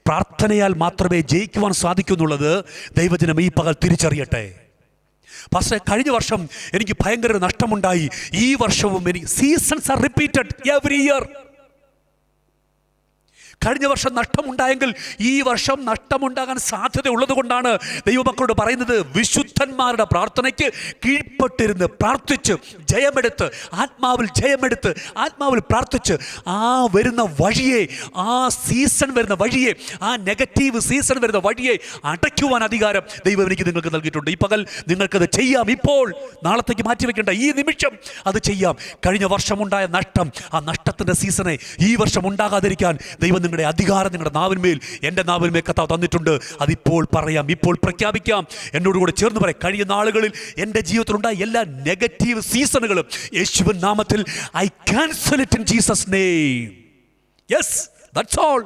പ്രാർത്ഥനയാൽ മാത്രമേ ജയിക്കുവാൻ സാധിക്കൂ എന്നുള്ളത് ദൈവജനം ഈ പകൽ തിരിച്ചറിയട്ടെ. പക്ഷേ കഴിഞ്ഞ വർഷം എനിക്ക് ഭയങ്കര നഷ്ടമുണ്ടായി, ഈ വർഷവും എനിക്ക് seasons R repeated every year. കഴിഞ്ഞ വർഷം നഷ്ടമുണ്ടായെങ്കിൽ ഈ വർഷം നഷ്ടമുണ്ടാകാൻ സാധ്യത ഉള്ളത് കൊണ്ടാണ് ദൈവമക്കളോട് പറയുന്നത്, വിശുദ്ധന്മാരുടെ പ്രാർത്ഥനയ്ക്ക് കീഴ്പ്പെട്ടിരുന്ന് പ്രാർത്ഥിച്ച് ജയമെടുത്ത്, ആത്മാവിൽ ജയമെടുത്ത്, ആത്മാവിൽ പ്രാർത്ഥിച്ച് ആ വരുന്ന വഴിയെ, ആ സീസൺ വരുന്ന വഴിയെ, ആ നെഗറ്റീവ് സീസൺ വരുന്ന വഴിയെ അടയ്ക്കുവാൻ അധികാരം ദൈവം എനിക്ക് നിങ്ങൾക്ക് നൽകിയിട്ടുണ്ട്. ഈ പകൽ നിങ്ങൾക്കത് ചെയ്യാം. ഇപ്പോൾ നാളത്തേക്ക് മാറ്റിവെക്കേണ്ട, ഈ നിമിഷം അത് ചെയ്യാം. കഴിഞ്ഞ വർഷമുണ്ടായ നഷ്ടം, ആ നഷ്ടത്തിൻ്റെ സീസണെ ഈ വർഷം ഉണ്ടാകാതിരിക്കാൻ ദൈവം നിങ്ങളുടെ അധികാരം നിങ്ങളുടെ നാവിന്മേൽ, എൻ്റെ നാവിന്മേൽ കർത്താവ് തന്നിട്ടുണ്ട്. അതിപ്പോൾ പറയാം, ഇപ്പോൾ പ്രഖ്യാപിക്കാം. എന്നോടുകൂടെ ചേർന്ന് പറയാം, കഴിഞ്ഞ നാളുകളിൽ എൻ്റെ ജീവിതത്തിലുണ്ടായ എല്ലാ നെഗറ്റീവ് സീസണുകളും യേശുവിൻ നാമത്തിൽ I cancel it in Jesus name. Yes, that's all.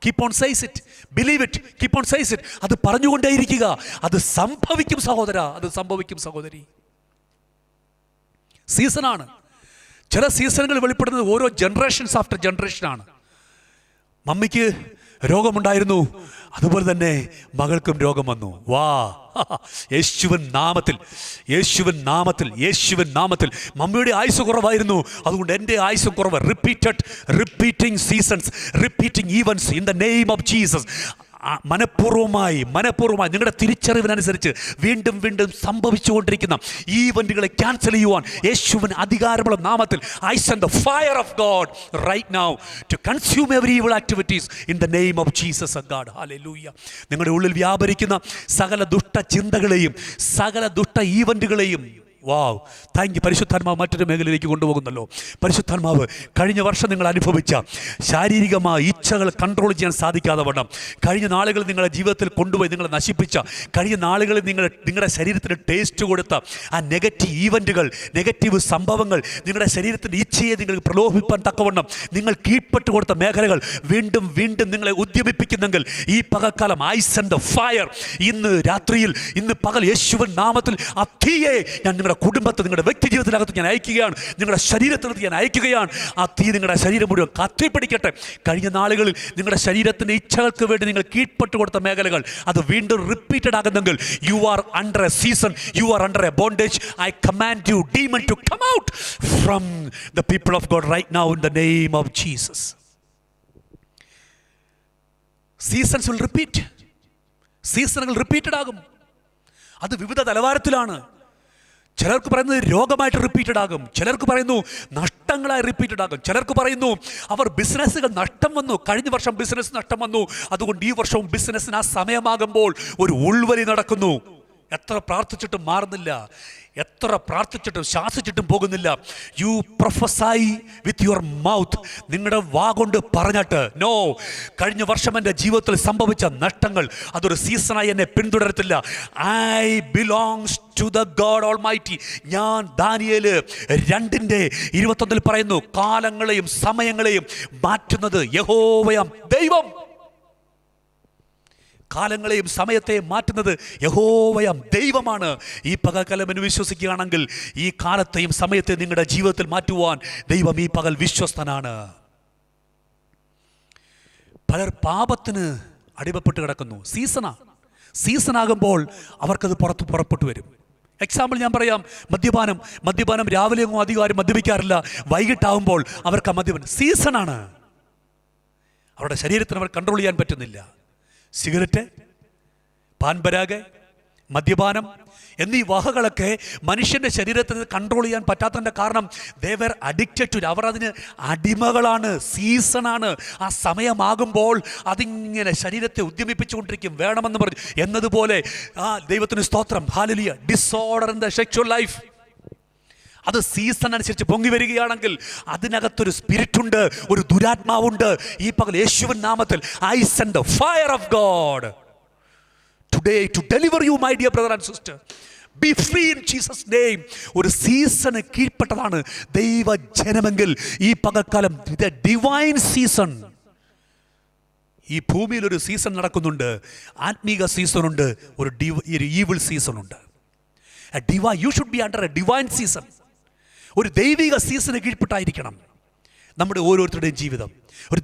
Keep on says it, believe it, keep on says it. അത് പറഞ്ഞുകൊണ്ടേയിരിക്കുക. അത് സംഭവിക്കും സഹോദര, അത് സംഭവിക്കും സഹോദരി. സീസണാണ്. ചില സീസണുകൾ വെളിപ്പെടുന്നത് ഓരോ ജനറേഷൻസ് ആഫ്റ്റർ ജനറേഷനാണ്. മമ്മിക്ക് രോഗമുണ്ടായിരുന്നു, അതുപോലെ തന്നെ മകൾക്കും രോഗം വന്നു. വാ, യേശുവിൻ നാമത്തിൽ, യേശുവിൻ നാമത്തിൽ, യേശുവിൻ നാമത്തിൽ. മമ്മിയുടെ ആയുസ് കുറവായിരുന്നു, അതുകൊണ്ട് എൻ്റെ ആയുസും കുറവ്. Repeating seasons, repeating events in the name of Jesus. മനഃപൂർവ്വമായി നിങ്ങളുടെ തിരിച്ചറിവിനനുസരിച്ച് വീണ്ടും വീണ്ടും സംഭവിച്ചുകൊണ്ടിരിക്കുന്ന ഈവൻറ്റുകളെ ക്യാൻസൽ ചെയ്യുവാൻ യേശുവിന് അധികാരമുള്ള നാമത്തിൽ I send the fire of God right now to consume every evil activities in the name of Jesus of God. Hallelujah. നിങ്ങളുടെ ഉള്ളിൽ വ്യാപരിക്കുന്ന സകല ദുഷ്ട ചിന്തകളെയും സകല ദുഷ്ട ഈവൻറ്റുകളെയും വാവ്, താങ്ക് യു. പരിശുദ്ധാത്മാവ് മറ്റൊരു മേഖലയിലേക്ക് കൊണ്ടുപോകുന്നല്ലോ. പരിശുദ്ധാത്മാവ് കഴിഞ്ഞ വർഷം നിങ്ങൾ അനുഭവിച്ച ശാരീരികമായ ഇച്ഛകൾ കൺട്രോൾ ചെയ്യാൻ സാധിക്കാതെ വണ്ണം കഴിഞ്ഞ നാളുകൾ നിങ്ങളുടെ ജീവിതത്തിൽ കൊണ്ടുപോയി നിങ്ങളെ നശിപ്പിച്ച, കഴിഞ്ഞ നാളുകളിൽ നിങ്ങളുടെ ശരീരത്തിന് ടേസ്റ്റ് കൊടുത്ത ആ നെഗറ്റീവ് ഈവൻറ്റുകൾ, നെഗറ്റീവ് സംഭവങ്ങൾ, നിങ്ങളുടെ ശരീരത്തിൻ്റെ ഇച്ഛയെ നിങ്ങൾ പ്രലോഭിപ്പാൻ തക്കവണ്ണം നിങ്ങൾ കീഴ്പ്പെട്ട് കൊടുത്ത മേഖലകൾ വീണ്ടും വീണ്ടും നിങ്ങളെ ഉദ്യമിപ്പിക്കുന്നെങ്കിൽ ഈ പകൽക്കാലം ഐ സെൻഡ് ദ ഫയർ. ഇന്ന് രാത്രിയിൽ, ഇന്ന് പകൽ യേശുവിൻ നാമത്തിൽ ആ തീയെ ഞാൻ നിങ്ങളുടെ കുടുംബത്തിൽ, നിങ്ങളുടെ വ്യക്തി ജീവിതത്തിനകത്ത് ഞാൻ അയക്കുകയാണ്. നിങ്ങളുടെ ശരീരത്തിനകത്ത് ഞാൻ അയക്കുകയാണ്. ആ തീ നിങ്ങളുടെ ശരീരം മുഴുവൻ കത്തിപ്പിടിക്കട്ടെ. കഴിഞ്ഞ നാളുകളിൽ നിങ്ങളുടെ ശരീരത്തിൻ്റെ ഇച്ഛകൾക്ക് വേണ്ടി നിങ്ങൾ കീഴ്പ്പെട്ട് കൊടുത്ത മേഖലകൾ അത് വീണ്ടും റിപ്പീറ്റഡ് ആകുന്നെങ്കിൽ you are under a season, you are under a bondage. I command you demon to come out from the people of God right now in the name of Jesus. Seasons will repeat. സീസണുകൾ repeated ആകും. അത് വിവിധ നിലവാരത്തിലാണ്. ചിലർക്ക് പറയുന്നത് രോഗമായിട്ട് repeated ആകും, ചിലർക്ക് പറയുന്നു നഷ്ടങ്ങളായി repeated ആകും, ചിലർക്ക് പറയുന്നു അവർ ബിസിനസ്സുകൾ നഷ്ടം വന്നു, കഴിഞ്ഞ വർഷം ബിസിനസ് നഷ്ടം വന്നു, അതുകൊണ്ട് ഈ വർഷവും ബിസിനസ്സിന് ആ സമയമാകുമ്പോൾ ഒരു ഉൾവലി നടക്കുന്നു. എത്ര പ്രാർത്ഥിച്ചിട്ടും മാറുന്നില്ല, എത്ര പ്രാർത്ഥിച്ചിട്ടും ശാസിച്ചിട്ടും പോകുന്നില്ല. You prophesy with your mouth. നിങ്ങളുടെ വാ കൊണ്ട് പറഞ്ഞിട്ട് നോ, കഴിഞ്ഞ വർഷം എൻ്റെ ജീവിതത്തിൽ സംഭവിച്ച നഷ്ടങ്ങൾ അതൊരു സീസണായി എന്നെ പിന്തുടരത്തില്ല. I belongs to the God Almighty. ഞാൻ ദാനിയേൽ 2:21 പറയുന്നു, കാലങ്ങളെയും സമയങ്ങളെയും മാറ്റുന്നത് യഹോവയാം ദൈവം. കാലങ്ങളെയും സമയത്തെയും മാറ്റുന്നത് യഹോവയാം ദൈവമാണ്. ഈ പകൽക്കാലം എന്ന് വിശ്വസിക്കുകയാണെങ്കിൽ ഈ കാലത്തെയും സമയത്തെയും നിങ്ങളുടെ ജീവിതത്തിൽ മാറ്റുവാൻ ദൈവം ഈ പകൽ വിശ്വസ്തനാണ്. പലർ പാപത്തിന് അടിമപ്പെട്ട് കിടക്കുന്നു. സീസണാകുമ്പോൾ അവർക്കത് പുറപ്പെട്ടു വരും. എക്സാമ്പിൾ ഞാൻ പറയാം, മദ്യപാനം രാവിലെ ഒന്നും അധികം ആരും മദ്യപിക്കാറില്ല. വൈകിട്ടാവുമ്പോൾ അവർക്ക് ആ മദ്യപാനം സീസണാണ്. അവരുടെ ശരീരത്തിന് അവർ കൺട്രോൾ ചെയ്യാൻ പറ്റുന്നില്ല. സിഗരറ്റ്, പാൻപരാഗ്, മദ്യപാനം എന്നീ വകകളൊക്കെ മനുഷ്യൻ്റെ ശരീരത്തിന് കൺട്രോൾ ചെയ്യാൻ പറ്റാത്തതിൻ്റെ കാരണം ദേ വെർ അഡിക്റ്റഡ് ടു. അവർ അതിന് അടിമകളാണ്. സീസണാണ്. ആ സമയമാകുമ്പോൾ അതിങ്ങനെ ശരീരത്തെ ഉദ്യമിപ്പിച്ചുകൊണ്ടിരിക്കും, വേണമെന്ന് പറഞ്ഞു എന്നതുപോലെ. ആ ദൈവത്തിന് സ്തോത്രം, hallelujah. Disorder in the sexual life, അത് സീസൺ അനുസരിച്ച് പൊങ്ങി വരികയാണെങ്കിൽ അതിനകത്തൊരു സ്പിരിറ്റ് ഉണ്ട്, ഒരു ദുരാത്മാവുണ്ട്. ഈ പകൽ യേശുവിൻ നാമത്തിൽ I send the fire of God today to deliver you my dear brother and sister. Be free in Jesus name. ഒരു സീസണ് കീഴ്പ്പെട്ടതാണ് ദൈവജനമെങ്കിൽ ഈ പകൽക്കാലം ഡിവൈൻ സീസൺ. ഈ ഭൂമിയിൽ ഒരു സീസൺ നടക്കുന്നുണ്ട്, ആത്മീക സീസണുണ്ട്, ഒരു ഈവിൾ സീസണുണ്ട്. You should be under a divine season. ഒരു ദൈവിക സീസണ് കീഴ്പ്പെട്ടായിരിക്കണം നമ്മുടെ ഓരോരുത്തരുടെയും ജീവിതം. ഒരു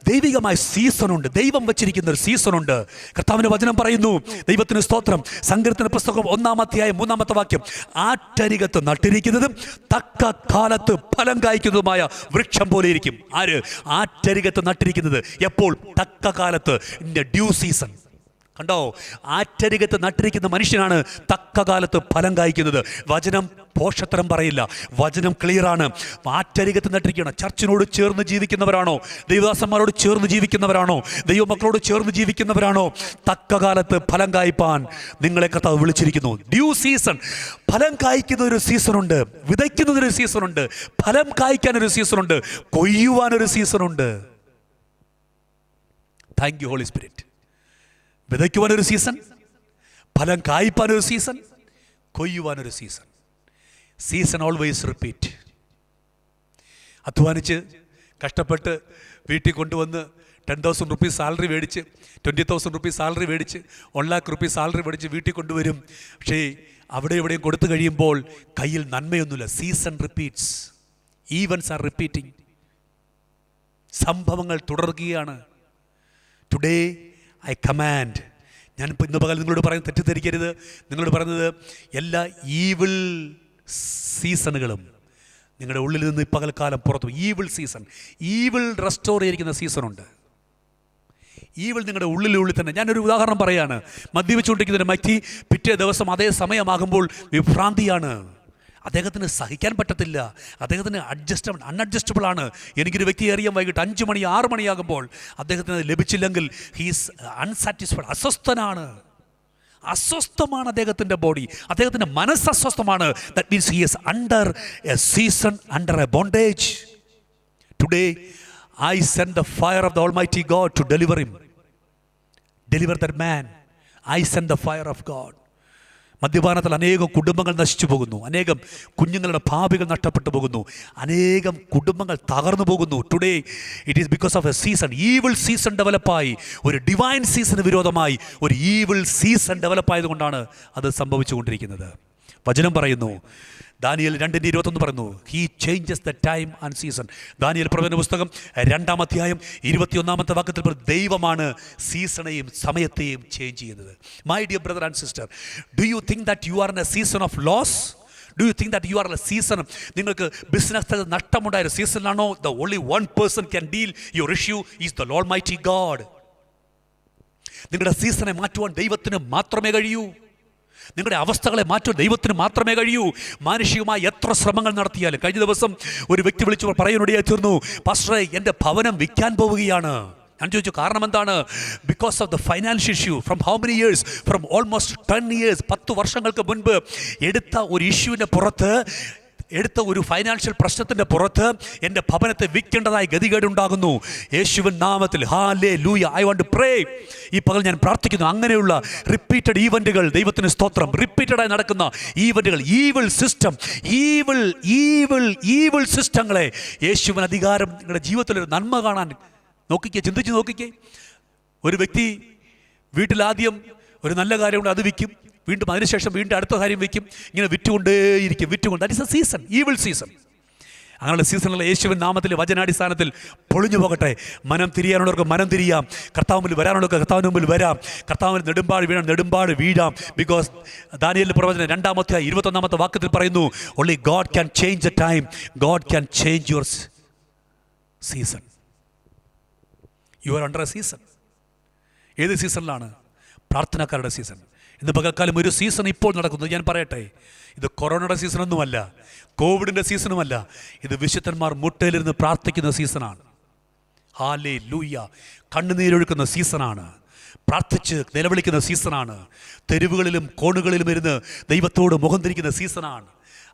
ദൈവികമായ സീസണുണ്ട്. ദൈവം വെച്ചിരിക്കുന്ന ഒരു സീസണുണ്ട്. കർത്താവിൻ്റെ വചനം പറയുന്നു, ദൈവത്തിന് സ്തോത്രം, സങ്കീർത്തന പുസ്തകം 1-ാമത്തെ വാക്യം, ആറ്റരികത്ത് നട്ടിരിക്കുന്നതും തക്ക കാലത്ത് ഫലം കായ്ക്കുന്നതുമായ വൃക്ഷം പോലെ ഇരിക്കും. ആര്? ആറ്റരികത്ത് നട്ടിരിക്കുന്നത്. എപ്പോൾ? തക്ക കാലത്ത്, ഇൻ ദ ഡ്യൂ സീസൺ. കണ്ടോ, ആറ്റരികത്ത് നട്ടിരിക്കുന്ന മനുഷ്യനാണ് തക്ക കാലത്ത് ഫലം കായ്ക്കുന്നത്. വചനം പോഷത്തരം പറയില്ല, വചനം ക്ലിയറാണ്. ആറ്റരികത്ത് നട്ടിരിക്കുകയാണ്. ചർച്ചിനോട് ചേർന്ന് ജീവിക്കുന്നവരാണോ? ദൈവദാസന്മാരോട് ചേർന്ന് ജീവിക്കുന്നവരാണോ? ദൈവമക്കളോട് ചേർന്ന് ജീവിക്കുന്നവരാണോ? തക്ക കാലത്ത് ഫലം കായ്പാൻ നിങ്ങളെ കർത്താവ് വിളിച്ചിരിക്കുന്നു. Due season. ഫലം കായ്ക്കുന്ന ഒരു സീസണുണ്ട്, വിതയ്ക്കുന്നതിനൊരു സീസണുണ്ട്, ഫലം കായ്ക്കാനൊരു സീസണുണ്ട്, കൊയ്യുവാനൊരു സീസണുണ്ട്. Thank you Holy Spirit. വിതയ്ക്കുവാനൊരു സീസൺ, ഫലം കായ്പാനൊരു സീസൺ, കൊയ്യുവാനൊരു സീസൺ. Season always repeat. അധ്വാനിച്ച് കഷ്ടപ്പെട്ട് വീട്ടിൽ കൊണ്ടുവന്ന് 10,000 rupees സാലറി മേടിച്ച്, 20,000 rupees സാലറി മേടിച്ച്, 1 lakh rupees സാലറി മേടിച്ച് വീട്ടിൽ കൊണ്ടുവരും. പക്ഷേ അവിടെ എവിടെയും കൊടുത്തു കഴിയുമ്പോൾ കയ്യിൽ നന്മയൊന്നുമില്ല. Season repeats. Events are repeating. സംഭവങ്ങൾ തുടരുകയാണ്. Today I command. ഞാനിപ്പോൾ ഇന്ന് പകൽ നിങ്ങളോട് പറയുന്നത് തെറ്റിദ്ധരിക്കരുത്. നിങ്ങളോട് പറയുന്നത് എല്ലാ ഈവിൾ സീസണുകളും നിങ്ങളുടെ ഉള്ളിൽ നിന്ന് ഈ പകൽക്കാലം പുറത്തു. ഈവിൾ സീസൺ, ഈവിൾ റെസ്റ്റോർ ചെയ്തിരിക്കുന്ന സീസണുണ്ട്. ഈവിൾ നിങ്ങളുടെ ഉള്ളിൽ തന്നെ. ഞാനൊരു ഉദാഹരണം പറയാണ്. മദ്യപിച്ചുകൊണ്ടിരിക്കുന്ന ഒരു വ്യക്തി പിറ്റേ ദിവസം അതേ സമയമാകുമ്പോൾ വിഭ്രാന്തിയാണ്. അദ്ദേഹത്തിന് സഹിക്കാൻ പറ്റത്തില്ല. അദ്ദേഹത്തിന് അൺഅഡ്ജസ്റ്റബിൾ ആണ്. എനിക്കൊരു വ്യക്തിയെ അറിയാം, വൈകിട്ട് 5 മണി 6 മണിയാകുമ്പോൾ അദ്ദേഹത്തിന് ലഭിച്ചില്ലെങ്കിൽ ഹീസ് അൺസാറ്റിസ്ഫൈഡ്, അസ്വസ്ഥമാണ് അദ്ദേഹത്തിൻ്റെ ബോഡി, അദ്ദേഹത്തിൻ്റെ മനസ്സ് അസ്വസ്ഥമാണ്. That means he is under a season, under a bondage. Today I send the fire of the Almighty God to deliver him. Deliver that man. I send the fire of God. മദ്യപാനത്തിൽ അനേകം കുടുംബങ്ങൾ നശിച്ചു പോകുന്നു, അനേകം കുഞ്ഞുങ്ങളുടെ ഭാവികൾ നഷ്ടപ്പെട്ടു പോകുന്നു, അനേകം കുടുംബങ്ങൾ തകർന്നു പോകുന്നു. Today it is because of a season. Evil season ഡെവലപ്പായി, ഒരു ഡിവൈൻ സീസണ് വിരോധമായി ഒരു ഈവിൾ സീസൺ ഡെവലപ്പായതുകൊണ്ടാണ് അത് സംഭവിച്ചുകൊണ്ടിരിക്കുന്നത്. വചനം പറയുന്നു, ദാനിയേൽ 2:21 പറയുന്നു, he changes the time and season. Daniel പ്രവചന പുസ്തകം 2-ാം അധ്യായം 21-ാമത്തെ വാക്യത്തിൽ പറയുന്നത് ദൈവമാണ് സീസണെയും സമയത്തെയും ചേഞ്ച് ചെയ്യുന്നത്. My dear brother and sister, do you think that you are in a season of loss? Do you think that you are a season, നിങ്ങൾക്ക് ബിസിനസ് നഷ്ടമുണ്ടായ സീസണിലാണോ? The only one person can deal your issue is the Almighty God. നിങ്ങളുടെ സീസണെ മാറ്റുവാൻ ദൈവത്തിന് മാത്രമേ കഴിയൂ. നിങ്ങളുടെ അവസ്ഥകളെ മാറ്റുവാൻ ദൈവത്തിന് മാത്രമേ കഴിയൂ. മാനുഷികമായി എത്ര ശ്രമങ്ങൾ നടത്തിയാലും. കഴിഞ്ഞ ദിവസം ഒരു വ്യക്തി വിളിച്ചു പറയാനിടയായി തീർന്നു, പാസ്റ്ററെ എൻ്റെ ഭവനം വിൽക്കാൻ പോവുകയാണ്. ഞാൻ ചോദിച്ചു, കാരണം എന്താണ്? Because of the financial issue. From how many years? From almost 10 years, 10 വർഷങ്ങൾക്ക് മുൻപ് എടുത്ത ഒരു ഇഷ്യൂവിൻ്റെ പുറത്ത്, എടുത്ത ഒരു ഫൈനാൻഷ്യൽ പ്രശ്നത്തിൻ്റെ പുറത്ത് എൻ്റെ ഭവനത്തെ വിൽക്കേണ്ടതായ ഗതികേടുണ്ടാകുന്നു. യേശുവിൻ നാമത്തിൽ hallelujah. I want to pray. ഈ പകൽ ഞാൻ പ്രാർത്ഥിക്കുന്നു, അങ്ങനെയുള്ള റിപ്പീറ്റഡ് ഈവൻറ്റുകൾ, ദൈവത്തിന് സ്തോത്രം, റിപ്പീറ്റഡായി നടക്കുന്ന ഈവൻറ്റുകൾ, ഈവിൾ സിസ്റ്റങ്ങളെ യേശുവിൻ അധികാരം നിങ്ങളുടെ ജീവിതത്തിലൊരു നന്മ കാണാൻ നോക്കിക്കേ, ചിന്തിച്ച് നോക്കിക്കേ. ഒരു വ്യക്തി വീട്ടിലാദ്യം ഒരു നല്ല കാര്യമുണ്ട്, അത് വിൽക്കും. വീണ്ടും അതിനുശേഷം വീണ്ടും അടുത്ത കാര്യം വയ്ക്കും. ഇങ്ങനെ വിറ്റുകൊണ്ടേയിരിക്കും. That is a season, evil season. അങ്ങനെയുള്ള സീസണുള്ള യേശുവിൻ നാമത്തിൽ വചനാടിസ്ഥാനത്തിൽ പൊളിഞ്ഞു പോകട്ടെ. മനം തിരിയാനുള്ളവർക്ക് മനം തിരിയാം. കർത്താവ് മുമ്പിൽ വരാനുള്ളവർക്ക് കർത്താവിന് മുമ്പിൽ വരാം. കർത്താവിന് നെടുമ്പാട് വീഴാം. ബിക്കോസ് ദാനിയേൽ പ്രവചനം 2-ാം അധ്യായം 21-ാമത്തെ വാക്യത്തിൽ പറയുന്നു, only God can change the time, God can change your season. You are under a season. ഏത് സീസണിലാണ്? പ്രാർത്ഥനക്കാരുടെ സീസൺ. ഇന്ന് പകൽക്കാലം ഒരു സീസൺ ഇപ്പോൾ നടക്കുന്നത് ഞാൻ പറയട്ടെ. ഇത് കൊറോണയുടെ സീസണൊന്നുമല്ല, കോവിഡിൻ്റെ സീസണുമല്ല. ഇത് വിശുദ്ധന്മാർ മുട്ടയിലിരുന്ന് പ്രാർത്ഥിക്കുന്ന സീസണാണ്. ഹല്ലേലൂയ. കണ്ണുനീരൊഴുക്കുന്ന സീസണാണ്. പ്രാർത്ഥിച്ച് നിലവിളിക്കുന്ന സീസണാണ്. തെരുവുകളിലും കോണുകളിലും ഇരുന്ന് ദൈവത്തോട് മുഖം തിരിക്കുന്ന സീസണാണ്.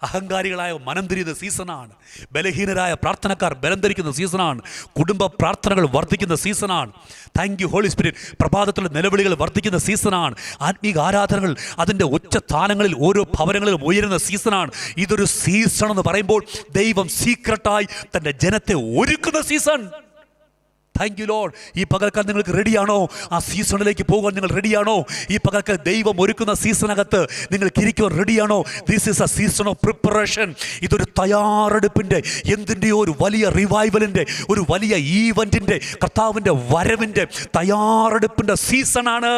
അഹങ്കാരികളായ മനം തിരിയുന്ന സീസണാണ്. ബലഹീനരായ പ്രാർത്ഥനക്കാർ ബലം ധരിക്കുന്ന സീസണാണ്. കുടുംബ പ്രാർത്ഥനകൾ വർദ്ധിക്കുന്ന സീസണാണ്. Thank you Holy Spirit. പ്രഭാതത്തിലെ നിലവിളികൾ വർദ്ധിക്കുന്ന സീസണാണ്. ആത്മീക ആരാധനകൾ അതിൻ്റെ ഉച്ചസ്ഥാനങ്ങളിൽ ഓരോ ഭവനങ്ങളിലും ഉയരുന്ന സീസണാണ്. ഇതൊരു സീസൺ എന്ന് പറയുമ്പോൾ ദൈവം സീക്രട്ടായി തൻ്റെ ജനത്തെ ഒരുക്കുന്ന സീസൺ. Thank you Lord. ഈ പകൽക്കാലം നിങ്ങൾക്ക് റെഡിയാണോ? ആ സീസണിലേക്ക് പോകാൻ നിങ്ങൾ റെഡിയാണോ? ഈ പകൽക്കാലം ദൈവം ഒരുക്കുന്ന സീസണകത്ത് നിങ്ങൾക്ക് ഇരിക്കുവാൻ റെഡിയാണോ? This is A season of preparation. ഇതൊരു തയ്യാറെടുപ്പിൻ്റെ, എന്തിൻ്റെയോ ഒരു വലിയ റിവൈവലിൻ്റെ, ഒരു വലിയ ഈവൻറ്റിൻ്റെ, കർത്താവിൻ്റെ വരവിൻ്റെ തയ്യാറെടുപ്പിൻ്റെ സീസണാണ്.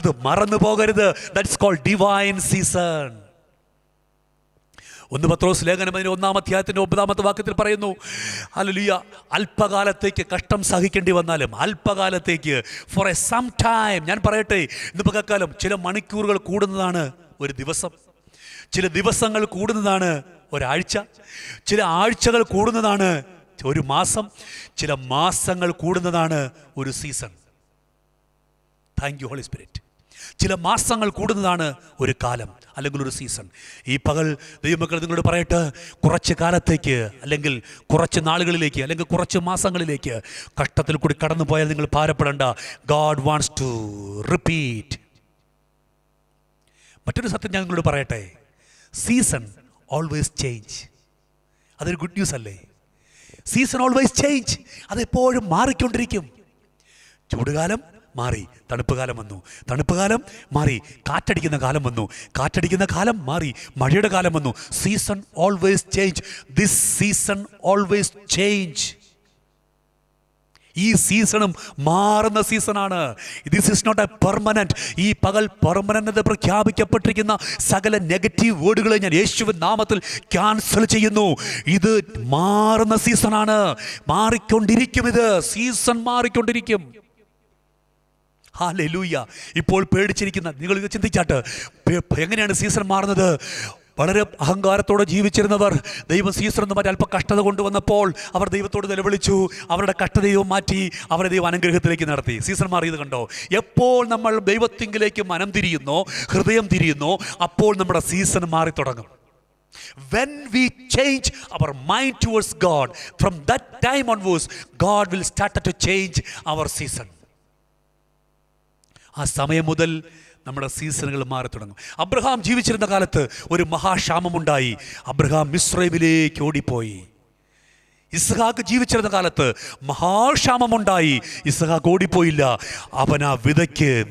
അത് മറന്നു പോകരുത്. That's called divine season. 1 പത്രോസ് ലേഖനം 1-ാം അധ്യായത്തിൻ്റെ 9-ാമത്തെ വാക്യത്തിൽ പറയുന്നു, ഹല്ലേലൂയ, അല്പകാലത്തേക്ക് കഷ്ടം സഹിക്കേണ്ടി വന്നാലും, അല്പകാലത്തേക്ക്, ഫോർ എ സം ടൈം. ഞാൻ പറയട്ടെ, ഇന്ന് പകൽക്കാലം ചില മണിക്കൂറുകൾ കൂടുന്നതാണ് ഒരു ദിവസം, ചില ദിവസങ്ങൾ കൂടുന്നതാണ് ഒരാഴ്ച, ചില ആഴ്ചകൾ കൂടുന്നതാണ് ഒരു മാസം, ചില മാസങ്ങൾ കൂടുന്നതാണ് ഒരു season. Thank you Holy Spirit. ചില മാസങ്ങൾ കൂടുന്നതാണ് ഒരു കാലം അല്ലെങ്കിൽ ഒരു സീസൺ. ഈ പകൽ ദൈവമക്കൾ നിങ്ങളോട് പറയട്ടെ, കുറച്ച് കാലത്തേക്ക് അല്ലെങ്കിൽ കുറച്ച് നാളുകളിലേക്ക് അല്ലെങ്കിൽ കുറച്ച് മാസങ്ങളിലേക്ക് കഷ്ടത്തിൽ കൂടി കടന്നു പോയാൽ നിങ്ങൾ ഭാരപ്പെടേണ്ട. God wants to repeat. മറ്റൊരു സത്യം ഞാൻ നിങ്ങളോട് പറയട്ടെ, സീസൺ ഓൾവേസ് ചേഞ്ച്. അതൊരു ഗുഡ് ന്യൂസ് അല്ലേ? Season always change. അതെപ്പോഴും മാറിക്കൊണ്ടിരിക്കും. ചൂടുകാലം മാറി, തണുപ്പ് കാലം വന്നു, തണുപ്പ് കാലം മാറി, കാറ്റടിക്കുന്ന കാലം വന്നു, കാറ്റടിക്കുന്ന കാലം മാറി, മഴയുടെ കാലം വന്നു. Season always change. This season always change. ഈ സീസണും മാറുന്ന സീസണാണ്. This is not a permanent. ഈ പകൽ പെർമനന്റ് പ്രഖ്യാപിക്കപ്പെട്ടിരിക്കുന്ന സകല നെഗറ്റീവ് വേർഡുകളെ ഞാൻ യേശുവിൻ നാമത്തിൽ ക്യാൻസൽ ചെയ്യുന്നു. ഇത് മാറുന്ന സീസണാണ്. മാറിക്കൊണ്ടിരിക്കും. ഇത് സീസൺ മാറിക്കൊണ്ടിരിക്കും. ഹല്ലേലൂയ. ഇപ്പോൾ പേടിച്ചിരിക്കുന്ന നിങ്ങൾ ഇത് ചിന്തിച്ചാട്ട് എങ്ങനെയാണ് സീസൺ മാറുന്നത്? വളരെ അഹങ്കാരത്തോടെ ജീവിച്ചിരുന്നവർ ദൈവം സീസൺ എന്ന് മാറ്റി അല്പം കഷ്ടത കൊണ്ടുവന്നപ്പോൾ അവർ ദൈവത്തോട് നിലവിളിച്ചു. അവരുടെ കഷ്ടതയും മാറ്റി അവരെ ദൈവം അനുഗ്രഹത്തിലേക്ക് നടത്തി. സീസൺ മാറിയത് കണ്ടോ? എപ്പോൾ നമ്മൾ ദൈവത്തിങ്കിലേക്ക് മനം തിരിയുന്നോ, ഹൃദയം തിരിയുന്നോ, അപ്പോൾ നമ്മുടെ സീസൺ മാറി തുടങ്ങും. When we change our mind towards God, from that time onwards, God will start to change our season. ആ സമയം മുതൽ നമ്മുടെ സീസണുകൾ മാറി തുടങ്ങും. അബ്രഹാം ജീവിച്ചിരുന്ന കാലത്ത് ഒരു മഹാക്ഷാമമുണ്ടായി. അബ്രഹാം മിസ്രൈമിലേക്ക് ഓടിപ്പോയി. ഇസ്ഹാക്ക് ജീവിച്ചിരുന്ന കാലത്ത് മഹാക്ഷാമമുണ്ടായി. ഇസ്ഹാക്ക് ഓടിപ്പോയില്ല. അവൻ ആ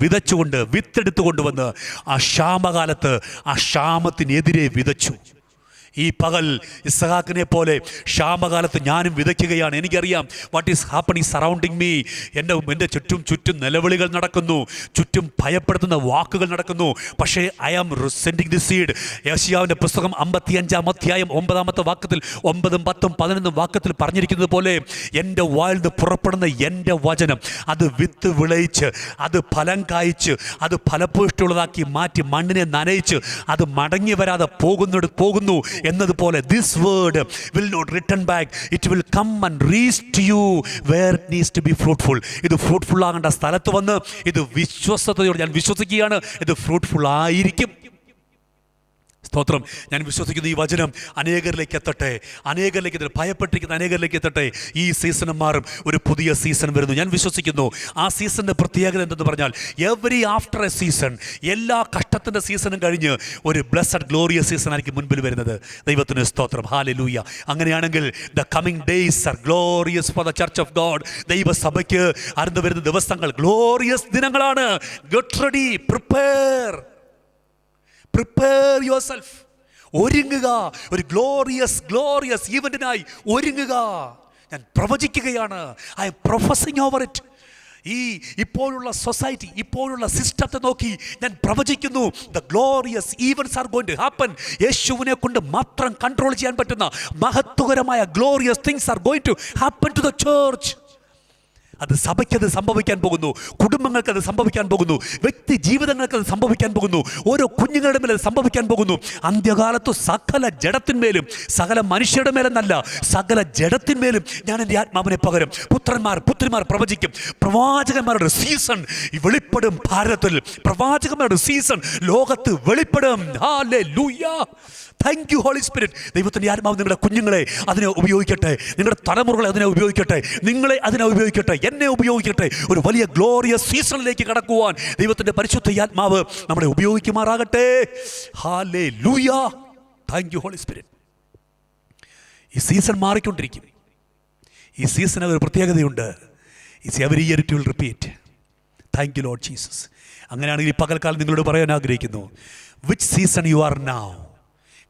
വിതച്ചുകൊണ്ട് വിത്തെടുത്തു കൊണ്ടുവന്ന് ആ ക്ഷാമകാലത്ത് ആ ക്ഷാമത്തിനെതിരെ വിതച്ചു. ഈ പകൽ ഇസ്ഹാക്കിനെ പോലെ ക്ഷാമകാലത്ത് ഞാനും വിതയ്ക്കുകയാണ്. എനിക്കറിയാം what is happening surrounding me. എൻ്റെ ചുറ്റും നിലവിളികൾ നടക്കുന്നു, ചുറ്റും ഭയപ്പെടുത്തുന്ന വാക്കുകൾ നടക്കുന്നു. പക്ഷേ I am sending the seed. യെശയ്യാവിൻ്റെ പുസ്തകം 55-ാം അധ്യായം 9-ാമത്തെ വാക്യത്തിൽ 9, 10, 11 വാക്യത്തിൽ പറഞ്ഞിരിക്കുന്നത് പോലെ എൻ്റെ വായിൽ നിന്ന് പുറപ്പെടുന്ന എൻ്റെ വചനം അത് വിത്ത് വിളയിച്ച്, അത് ഫലം കായ്ച്ച്, അത് ഫലപുഷ്ടിയുള്ളതാക്കി മാറ്റി മണ്ണിനെ നനയിച്ച് അത് മടങ്ങി വരാതെ പോകുന്നു എന്നതുപോലെ this word will not return back. It will come and reach to you where it needs to be fruitful. ഇത് ഫ്രൂട്ട്ഫുൾ ആകേണ്ട സ്ഥലത്ത് വന്ന് ഇത് വിശ്വസ്തയോടെ ഞാൻ വിശ്വസിക്കുകയാണ്, ഇത് ഫ്രൂട്ട്ഫുൾ ആയിരിക്കും. സ്തോത്രം. ഞാൻ വിശ്വസിക്കുന്ന ഈ വചനം അനേകരിലേക്ക് എത്തട്ടെ, ഭയപ്പെട്ടിരിക്കുന്ന അനേകരിലേക്ക് എത്തട്ടെ. ഈ സീസണും മാറും, ഒരു പുതിയ സീസൺ വരുന്നു. ഞാൻ വിശ്വസിക്കുന്നു. ആ സീസണിൻ്റെ പ്രത്യേകത എന്തെന്ന് പറഞ്ഞാൽ എവറി ആഫ്റ്റർ എ സീസൺ, എല്ലാ കഷ്ടത്തിൻ്റെ സീസണും കഴിഞ്ഞ് ഒരു ബ്ലെസ്സഡ് ഗ്ലോറിയസ് സീസൺ ആയിരിക്കും മുൻപിൽ വരുന്നത്. ദൈവത്തിന് സ്തോത്രം. ഹല്ലേലൂയ. അങ്ങനെയാണെങ്കിൽ the coming days are glorious for the church of God. ദൈവസഭയ്ക്ക് അടുത്ത് വരുന്ന ദിവസങ്ങൾ ഗ്ലോറിയസ് ദിനങ്ങളാണ്. Get ready, Prepare yourself. ഒരുങ്ങുക. ഒരു ഗ്ലോറിയസ് ഈവന്റിനായി ഒരുങ്ങുക. ഞാൻ പ്രവചിക്കുകയാണ്. I am prophesying over it. ഇപ്പോഴുള്ള സൊസൈറ്റി, ഇപ്പോഴുള്ള സിസ്റ്റത്തെ നോക്കി ഞാൻ പ്രവചിക്കുന്നു. The glorious events are going to happen. യേശുവിനെ കൊണ്ട് മാത്രം കൺട്രോൾ ചെയ്യാൻ പറ്റുന്ന മഹത്വകരമായ glorious things are going to happen to the church. അത് സഭയ്ക്കത് സംഭവിക്കാൻ പോകുന്നു, കുടുംബങ്ങൾക്കത് സംഭവിക്കാൻ പോകുന്നു, വ്യക്തി ജീവിതങ്ങൾക്കത് സംഭവിക്കാൻ പോകുന്നു, ഓരോ കുഞ്ഞുങ്ങളുടെ മേലെ സംഭവിക്കാൻ പോകുന്നു. അന്ത്യകാലത്ത് സകല ജഡത്തിന്മേലും, സകല മനുഷ്യരുടെ മേലെന്നല്ല, സകല ജഡത്തിന്മേലും ഞാൻ എൻ്റെ ആത്മാവിനെ പകരും. പുത്രിമാർ പ്രവചിക്കും. പ്രവാചകന്മാരുടെ സീസൺ വെളിപ്പെടും. ഭാരതത്തിൽ പ്രവാചകന്മാരുടെ സീസൺ ലോകത്ത് വെളിപ്പെടും. Hallelujah. Thank you Holy Spirit. ദൈവത്തിൻ്റെ ആത്മാവ് നിങ്ങളുടെ കുഞ്ഞുങ്ങളെ അതിനെ ഉപയോഗിക്കട്ടെ, നിങ്ങളുടെ തലമുറകളെ അതിനെ ഉപയോഗിക്കട്ടെ, നിങ്ങളെ അതിനെ ഉപയോഗിക്കട്ടെ, എന്നെ ഉപയോഗിക്കട്ടെ. ഒരു വലിയ ഗ്ലോറിയസ് സീസണിലേക്ക് കടക്കുവാൻ ദൈവത്തിൻ്റെ പരിശുദ്ധ ആത്മാവ് നമ്മളെ ഉപയോഗിക്കുമാറാകട്ടെ. Hallelujah. Thank you Holy Spirit. ഈ സീസൺ മാറിക്കൊണ്ടിരിക്കും. ഈ സീസണിന് ഒരു പ്രത്യേകതയുണ്ട്. It's every year it will repeat. Thank you Lord Jesus. അങ്ങനെയാണെങ്കിൽ ഈ പകൽക്കാലം നിങ്ങളോട് പറയാൻ ആഗ്രഹിക്കുന്നു, which season you are now?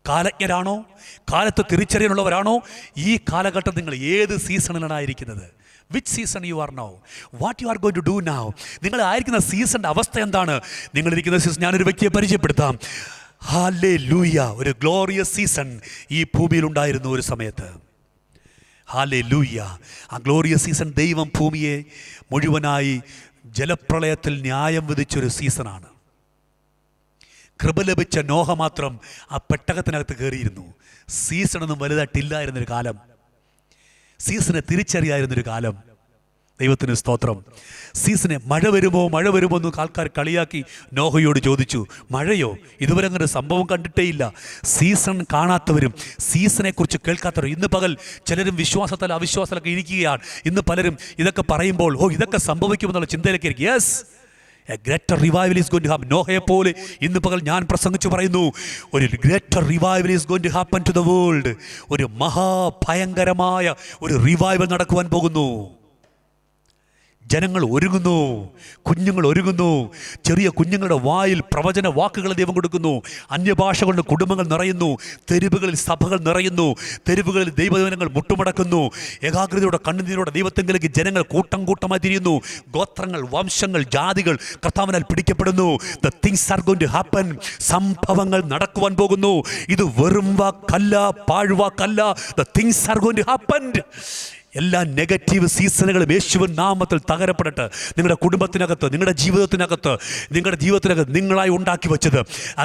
കാലജ്ഞരാണോ? കാലത്ത് തിരിച്ചറിയാനുള്ളവരാണോ? ഈ കാലഘട്ടം നിങ്ങൾ ഏത് സീസണിലാണ് ആയിരിക്കുന്നത്? Which season you are now? What you are going to do now? നിങ്ങൾ ആയിരിക്കുന്ന സീസണിൻ്റെ അവസ്ഥ എന്താണ്? നിങ്ങളിരിക്കുന്ന സീസൺ, ഞാനൊരു വ്യക്തിയെ പരിചയപ്പെടുത്താം. ഹല്ലേലൂയ. ഒരു ഗ്ലോറിയസ് സീസൺ ഈ ഭൂമിയിലുണ്ടായിരുന്നു ഒരു സമയത്ത്. ഹല്ലേലൂയ. ആ ഗ്ലോറിയസ് സീസൺ ദൈവം ഭൂമിയെ മുഴുവനായി ജലപ്രളയത്തിൽ ന്യായം വിധിച്ചൊരു സീസണാണ്. കൃപ ലഭിച്ച നോഹ മാത്രം ആ പെട്ടകത്തിനകത്ത് കയറിയിരുന്നു. സീസണൊന്നും വലുതായിട്ടില്ലായിരുന്നൊരു കാലം, സീസണെ തിരിച്ചറിയായിരുന്നൊരു കാലം. ദൈവത്തിന് സ്തോത്രം. സീസണെ മഴ വരുമോ എന്ന് ആൾക്കാർ കളിയാക്കി നോഹയോട് ചോദിച്ചു. മഴയോ? ഇതുവരെ അങ്ങനെ സംഭവം കണ്ടിട്ടേ ഇല്ല. സീസൺ കാണാത്തവരും സീസണെക്കുറിച്ച് കേൾക്കാത്തവരും ഇന്ന് പകൽ ചിലരും വിശ്വാസത്താൽ അവിശ്വാസത്തിലൊക്കെ ഇരിക്കുകയാണ്. ഇന്ന് പലരും ഇതൊക്കെ പറയുമ്പോൾ ഇതൊക്കെ സംഭവിക്കുമെന്നുള്ള ചിന്തയിലേക്ക് ഇരിക്കും. Yes, a greater revival is going to happen. നോഹയെ പോലെ ഇന്ന് പകൽ ഞാൻ പ്രസംഗിച്ചു പറയുന്നു, ഒരു greater revival is going to happen to the world. ഒരു മഹാഭയങ്കരമായ ഒരു റിവൈവൽ നടക്കുവാൻ പോകുന്നു. ജനങ്ങൾ ഒരുങ്ങുന്നു, കുഞ്ഞുങ്ങൾ ഒരുങ്ങുന്നു. ചെറിയ കുഞ്ഞുങ്ങളുടെ വായിൽ പ്രവചന വാക്കുകൾ ദൈവം കൊടുക്കുന്നു. അന്യഭാഷ കൊണ്ട് കുടുംബങ്ങൾ നിറയുന്നു. തെരുവുകളിൽ സഭകൾ നിറയുന്നു. തെരുവുകളിൽ ദൈവജനങ്ങൾ മുട്ടുമടക്കുന്നു. ഏകാഗ്രതയോടെ കണ്ണുനീരോടെ ദൈവത്തെങ്കിലേക്ക് ജനങ്ങൾ കൂട്ടമായി തിരിയുന്നു. ഗോത്രങ്ങൾ, വംശങ്ങൾ, ജാതികൾ കർത്താവിനാൽ പിടിക്കപ്പെടുന്നു. The things are going to happen. സംഭവങ്ങൾ നടക്കുവാൻ പോകുന്നു. ഇത് വെറും വാക്കല്ല, പാഴ്വാക്കല്ല. The things are going to happen. എല്ലാ നെഗറ്റീവ് സീസണുകളും യേശുവിൻ നാമത്തിൽ തകരപ്പെടട്ടെ. നിങ്ങളുടെ കുടുംബത്തിനകത്ത്, നിങ്ങളുടെ ജീവിതത്തിനകത്ത് നിങ്ങളായി ഉണ്ടാക്കി വെച്ചത്,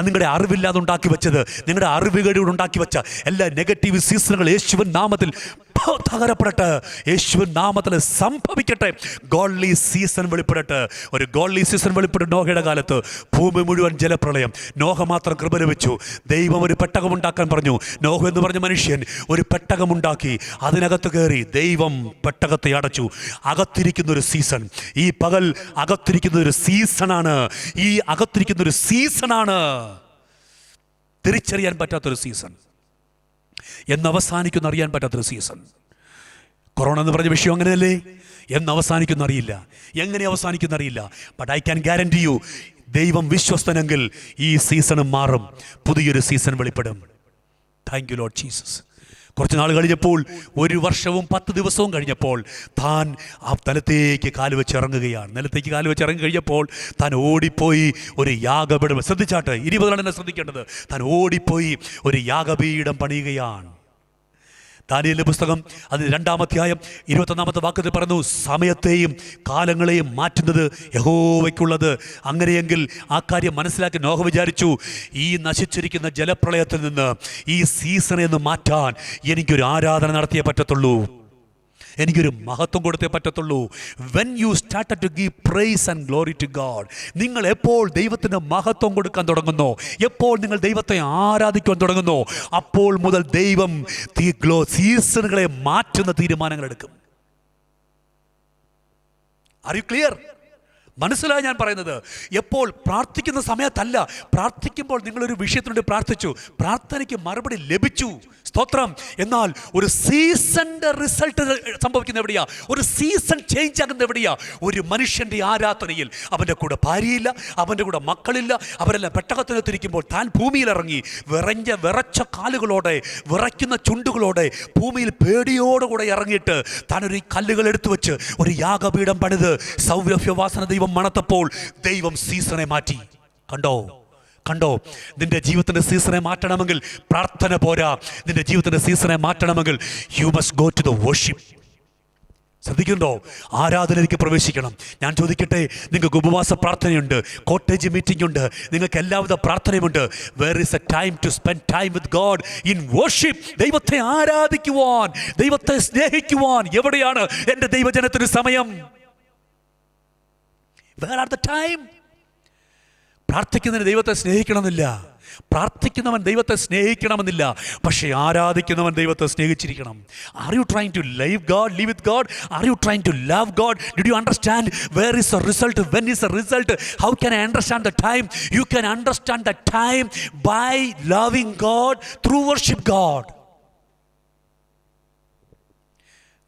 നിങ്ങളുടെ അറിവില്ലാതെ ഉണ്ടാക്കി വെച്ചത്, നിങ്ങളുടെ അറിവുകേടുകൾ ഉണ്ടാക്കി വെച്ച എല്ലാ നെഗറ്റീവ് സീസണുകൾ യേശുവിൻ നാമത്തിൽ തകരപ്പെടട്ടെ. യേശുവിൻ നാമത്തിൽ സംഭവിക്കട്ടെ. ഗോഡ്ലി സീസൺ വെളിപ്പെടട്ടെ. ഒരു ഗോഡ്ലി സീസൺ വെളിപ്പെടും. നോഹയുടെ കാലത്ത് ഭൂമി മുഴുവൻ ജലപ്രളയം. നോഹ മാത്രം കൃപ ലഭിച്ചു. ദൈവം ഒരു പെട്ടകമുണ്ടാക്കാൻ പറഞ്ഞു. നോഹ എന്ന് പറഞ്ഞ മനുഷ്യൻ ഒരു പെട്ടകമുണ്ടാക്കി. അതിനകത്ത് കയറി ദൈവം പെട്ടകത്തെ അടച്ചു. അകത്തിരിക്കുന്ന ഒരു സീസൺ, ഈ പകൽ അകത്തിരിക്കുന്ന ഒരു സീസണാണ്. ഈ അകത്തിരിക്കുന്ന ഒരു സീസണാണ് തിരിച്ചറിയാൻ പറ്റാത്തൊരു സീസൺ, എന്ന് അവസാനിക്കുന്ന അറിയാൻ പറ്റാത്തൊരു സീസൺ. കൊറോണ എന്ന് പറഞ്ഞ വിഷയം അങ്ങനെയല്ലേ? എന്ന് അവസാനിക്കുന്ന അറിയില്ല, എങ്ങനെ അവസാനിക്കുന്ന അറിയില്ല. But I can guarantee you, ദൈവം വിശ്വസ്തനെങ്കിൽ ഈ സീസണും മാറും. പുതിയൊരു സീസൺ വെളിപ്പെടും. Thank you Lord Jesus. കുറച്ച് നാൾ കഴിഞ്ഞപ്പോൾ, 1 വർഷവും 10 ദിവസവും കഴിഞ്ഞപ്പോൾ, താൻ ആ നിലത്തേക്ക് കാലുവെച്ച് ഇറങ്ങുകയാണ്. നിലത്തേക്ക് കാലുവെച്ച് ഇറങ്ങി കഴിഞ്ഞപ്പോൾ താൻ ഓടിപ്പോയി ഒരു യാഗപീഠം, ശ്രദ്ധിച്ചാട്ടെ, 20 തന്നെ ശ്രദ്ധിക്കേണ്ടത്, താൻ ഓടിപ്പോയി ഒരു യാഗപീഠം പണിയുകയാണ്. ദാനിയേലിന്റെ പുസ്തകം അതിന് 2-ാം അധ്യായം 21-ാമത്തെ വാക്യത്തിൽ പറയുന്നു, സമയത്തെയും കാലങ്ങളെയും മാറ്റുന്നത് യഹോവയ്ക്കുള്ളത്. അങ്ങനെയെങ്കിൽ ആ കാര്യം മനസ്സിലാക്കി നോഹ വിചാരിച്ചു, ഈ നശിച്ചിരിക്കുന്ന ജലപ്രളയത്തിൽ നിന്ന് ഈ സീസണെ ഒന്ന് മാറ്റാൻ എനിക്കൊരു ആരാധന നടത്തിയേ പറ്റത്തുള്ളൂ, എനിക്കൊരു മഹത്വം കൊടുത്തേ പറ്റത്തുള്ളൂ. When you started to give praise and glory to God, നിങ്ങൾ എപ്പോൾ ദൈവത്തിന് മഹത്വം കൊടുക്കാൻ തുടങ്ങുന്നോ, എപ്പോൾ നിങ്ങൾ ദൈവത്തെ ആരാധിക്കാൻ തുടങ്ങുന്നോ, അപ്പോൾ മുതൽ ദൈവം സീസണുകളെ മാറ്റുന്ന തീരുമാനങ്ങൾ എടുക്കും. Are you clear? മനസ്സിലായി ഞാൻ പറയുന്നത്? എപ്പോൾ പ്രാർത്ഥിക്കുന്ന സമയത്തല്ല, പ്രാർത്ഥിക്കുമ്പോൾ നിങ്ങളൊരു വിഷയത്തിനുവേണ്ടി പ്രാർത്ഥിച്ചു, പ്രാർത്ഥനയ്ക്ക് മറുപടി ലഭിച്ചു, സ്തോത്രം. എന്നാൽ ഒരു സീസണിന്റെ റിസൾട്ട് സംഭവിക്കുന്ന എവിടെയാ? ഒരു സീസൺ ചേഞ്ച് ആകുന്നത് എവിടെയാ? ഒരു മനുഷ്യന്റെ ആരാധനയിൽ. അവൻ്റെ കൂടെ ഭാര്യയില്ല, അവൻ്റെ കൂടെ മക്കളില്ല, അവരെല്ലാം പെട്ടകത്തിനകത്തിരിക്കുമ്പോൾ താൻ ഭൂമിയിലിറങ്ങി വിറച്ച കാലുകളോടെ, വിറയ്ക്കുന്ന ചുണ്ടുകളോടെ, ഭൂമിയിൽ പേടിയോടുകൂടെ ഇറങ്ങിയിട്ട് താനൊരു കല്ലുകൾ എടുത്തു വെച്ച് ഒരു യാഗപീഠം പണിത് സൗരഭ്യവാസന ദൈവം മണത്തപ്പോൾ ദൈവം സീസണെ മാറ്റി. കണ്ടോ? നിന്റെ ജീവിതത്തിന്റെ സീസണെ മാറ്റണമെങ്കിൽ പ്രാർത്ഥന പോരാ. നിന്റെ ജീവിതത്തിന്റെ സീസണെ മാറ്റണമെങ്കിൽ you must go to the worship. ശ്രദ്ധിക്കുന്നുണ്ടോ? ആരാധനയിലേക്ക് പ്രവേശിക്കണം. ഞാൻ ചോദിക്കട്ടെ, നിങ്ങൾക്ക് ഉപവാസ പ്രാർത്ഥനയുണ്ട്, കോട്ടേജ് മീറ്റിംഗ് ഉണ്ട്, നിങ്ങൾക്ക് എല്ലാവിധ പ്രാർത്ഥനയുമുണ്ട്. Where is a time to spend time with God in worship? ദൈവത്തെ ആരാധിക്കുവാൻ, ദൈവത്തെ സ്നേഹിക്കുവാൻ എവിടെയാണ് എൻ്റെ ദൈവജനത്തിന് സമയം? Where are the time? പ്രാർത്ഥിക്കുന്നവന് ദൈവത്തെ സ്നേഹിക്കണമെന്നില്ല, പ്രാർത്ഥിക്കുന്നവൻ ദൈവത്തെ സ്നേഹിക്കണമെന്നില്ല, പക്ഷേ ആരാധിക്കുന്നവൻ ദൈവത്തെ സ്നേഹിച്ചിരിക്കണം. Are you trying to live God, live with God? Are you trying to love God? Did you understand where is the result? When is the result? How can I understand the time? You can understand the time by loving God through worship God.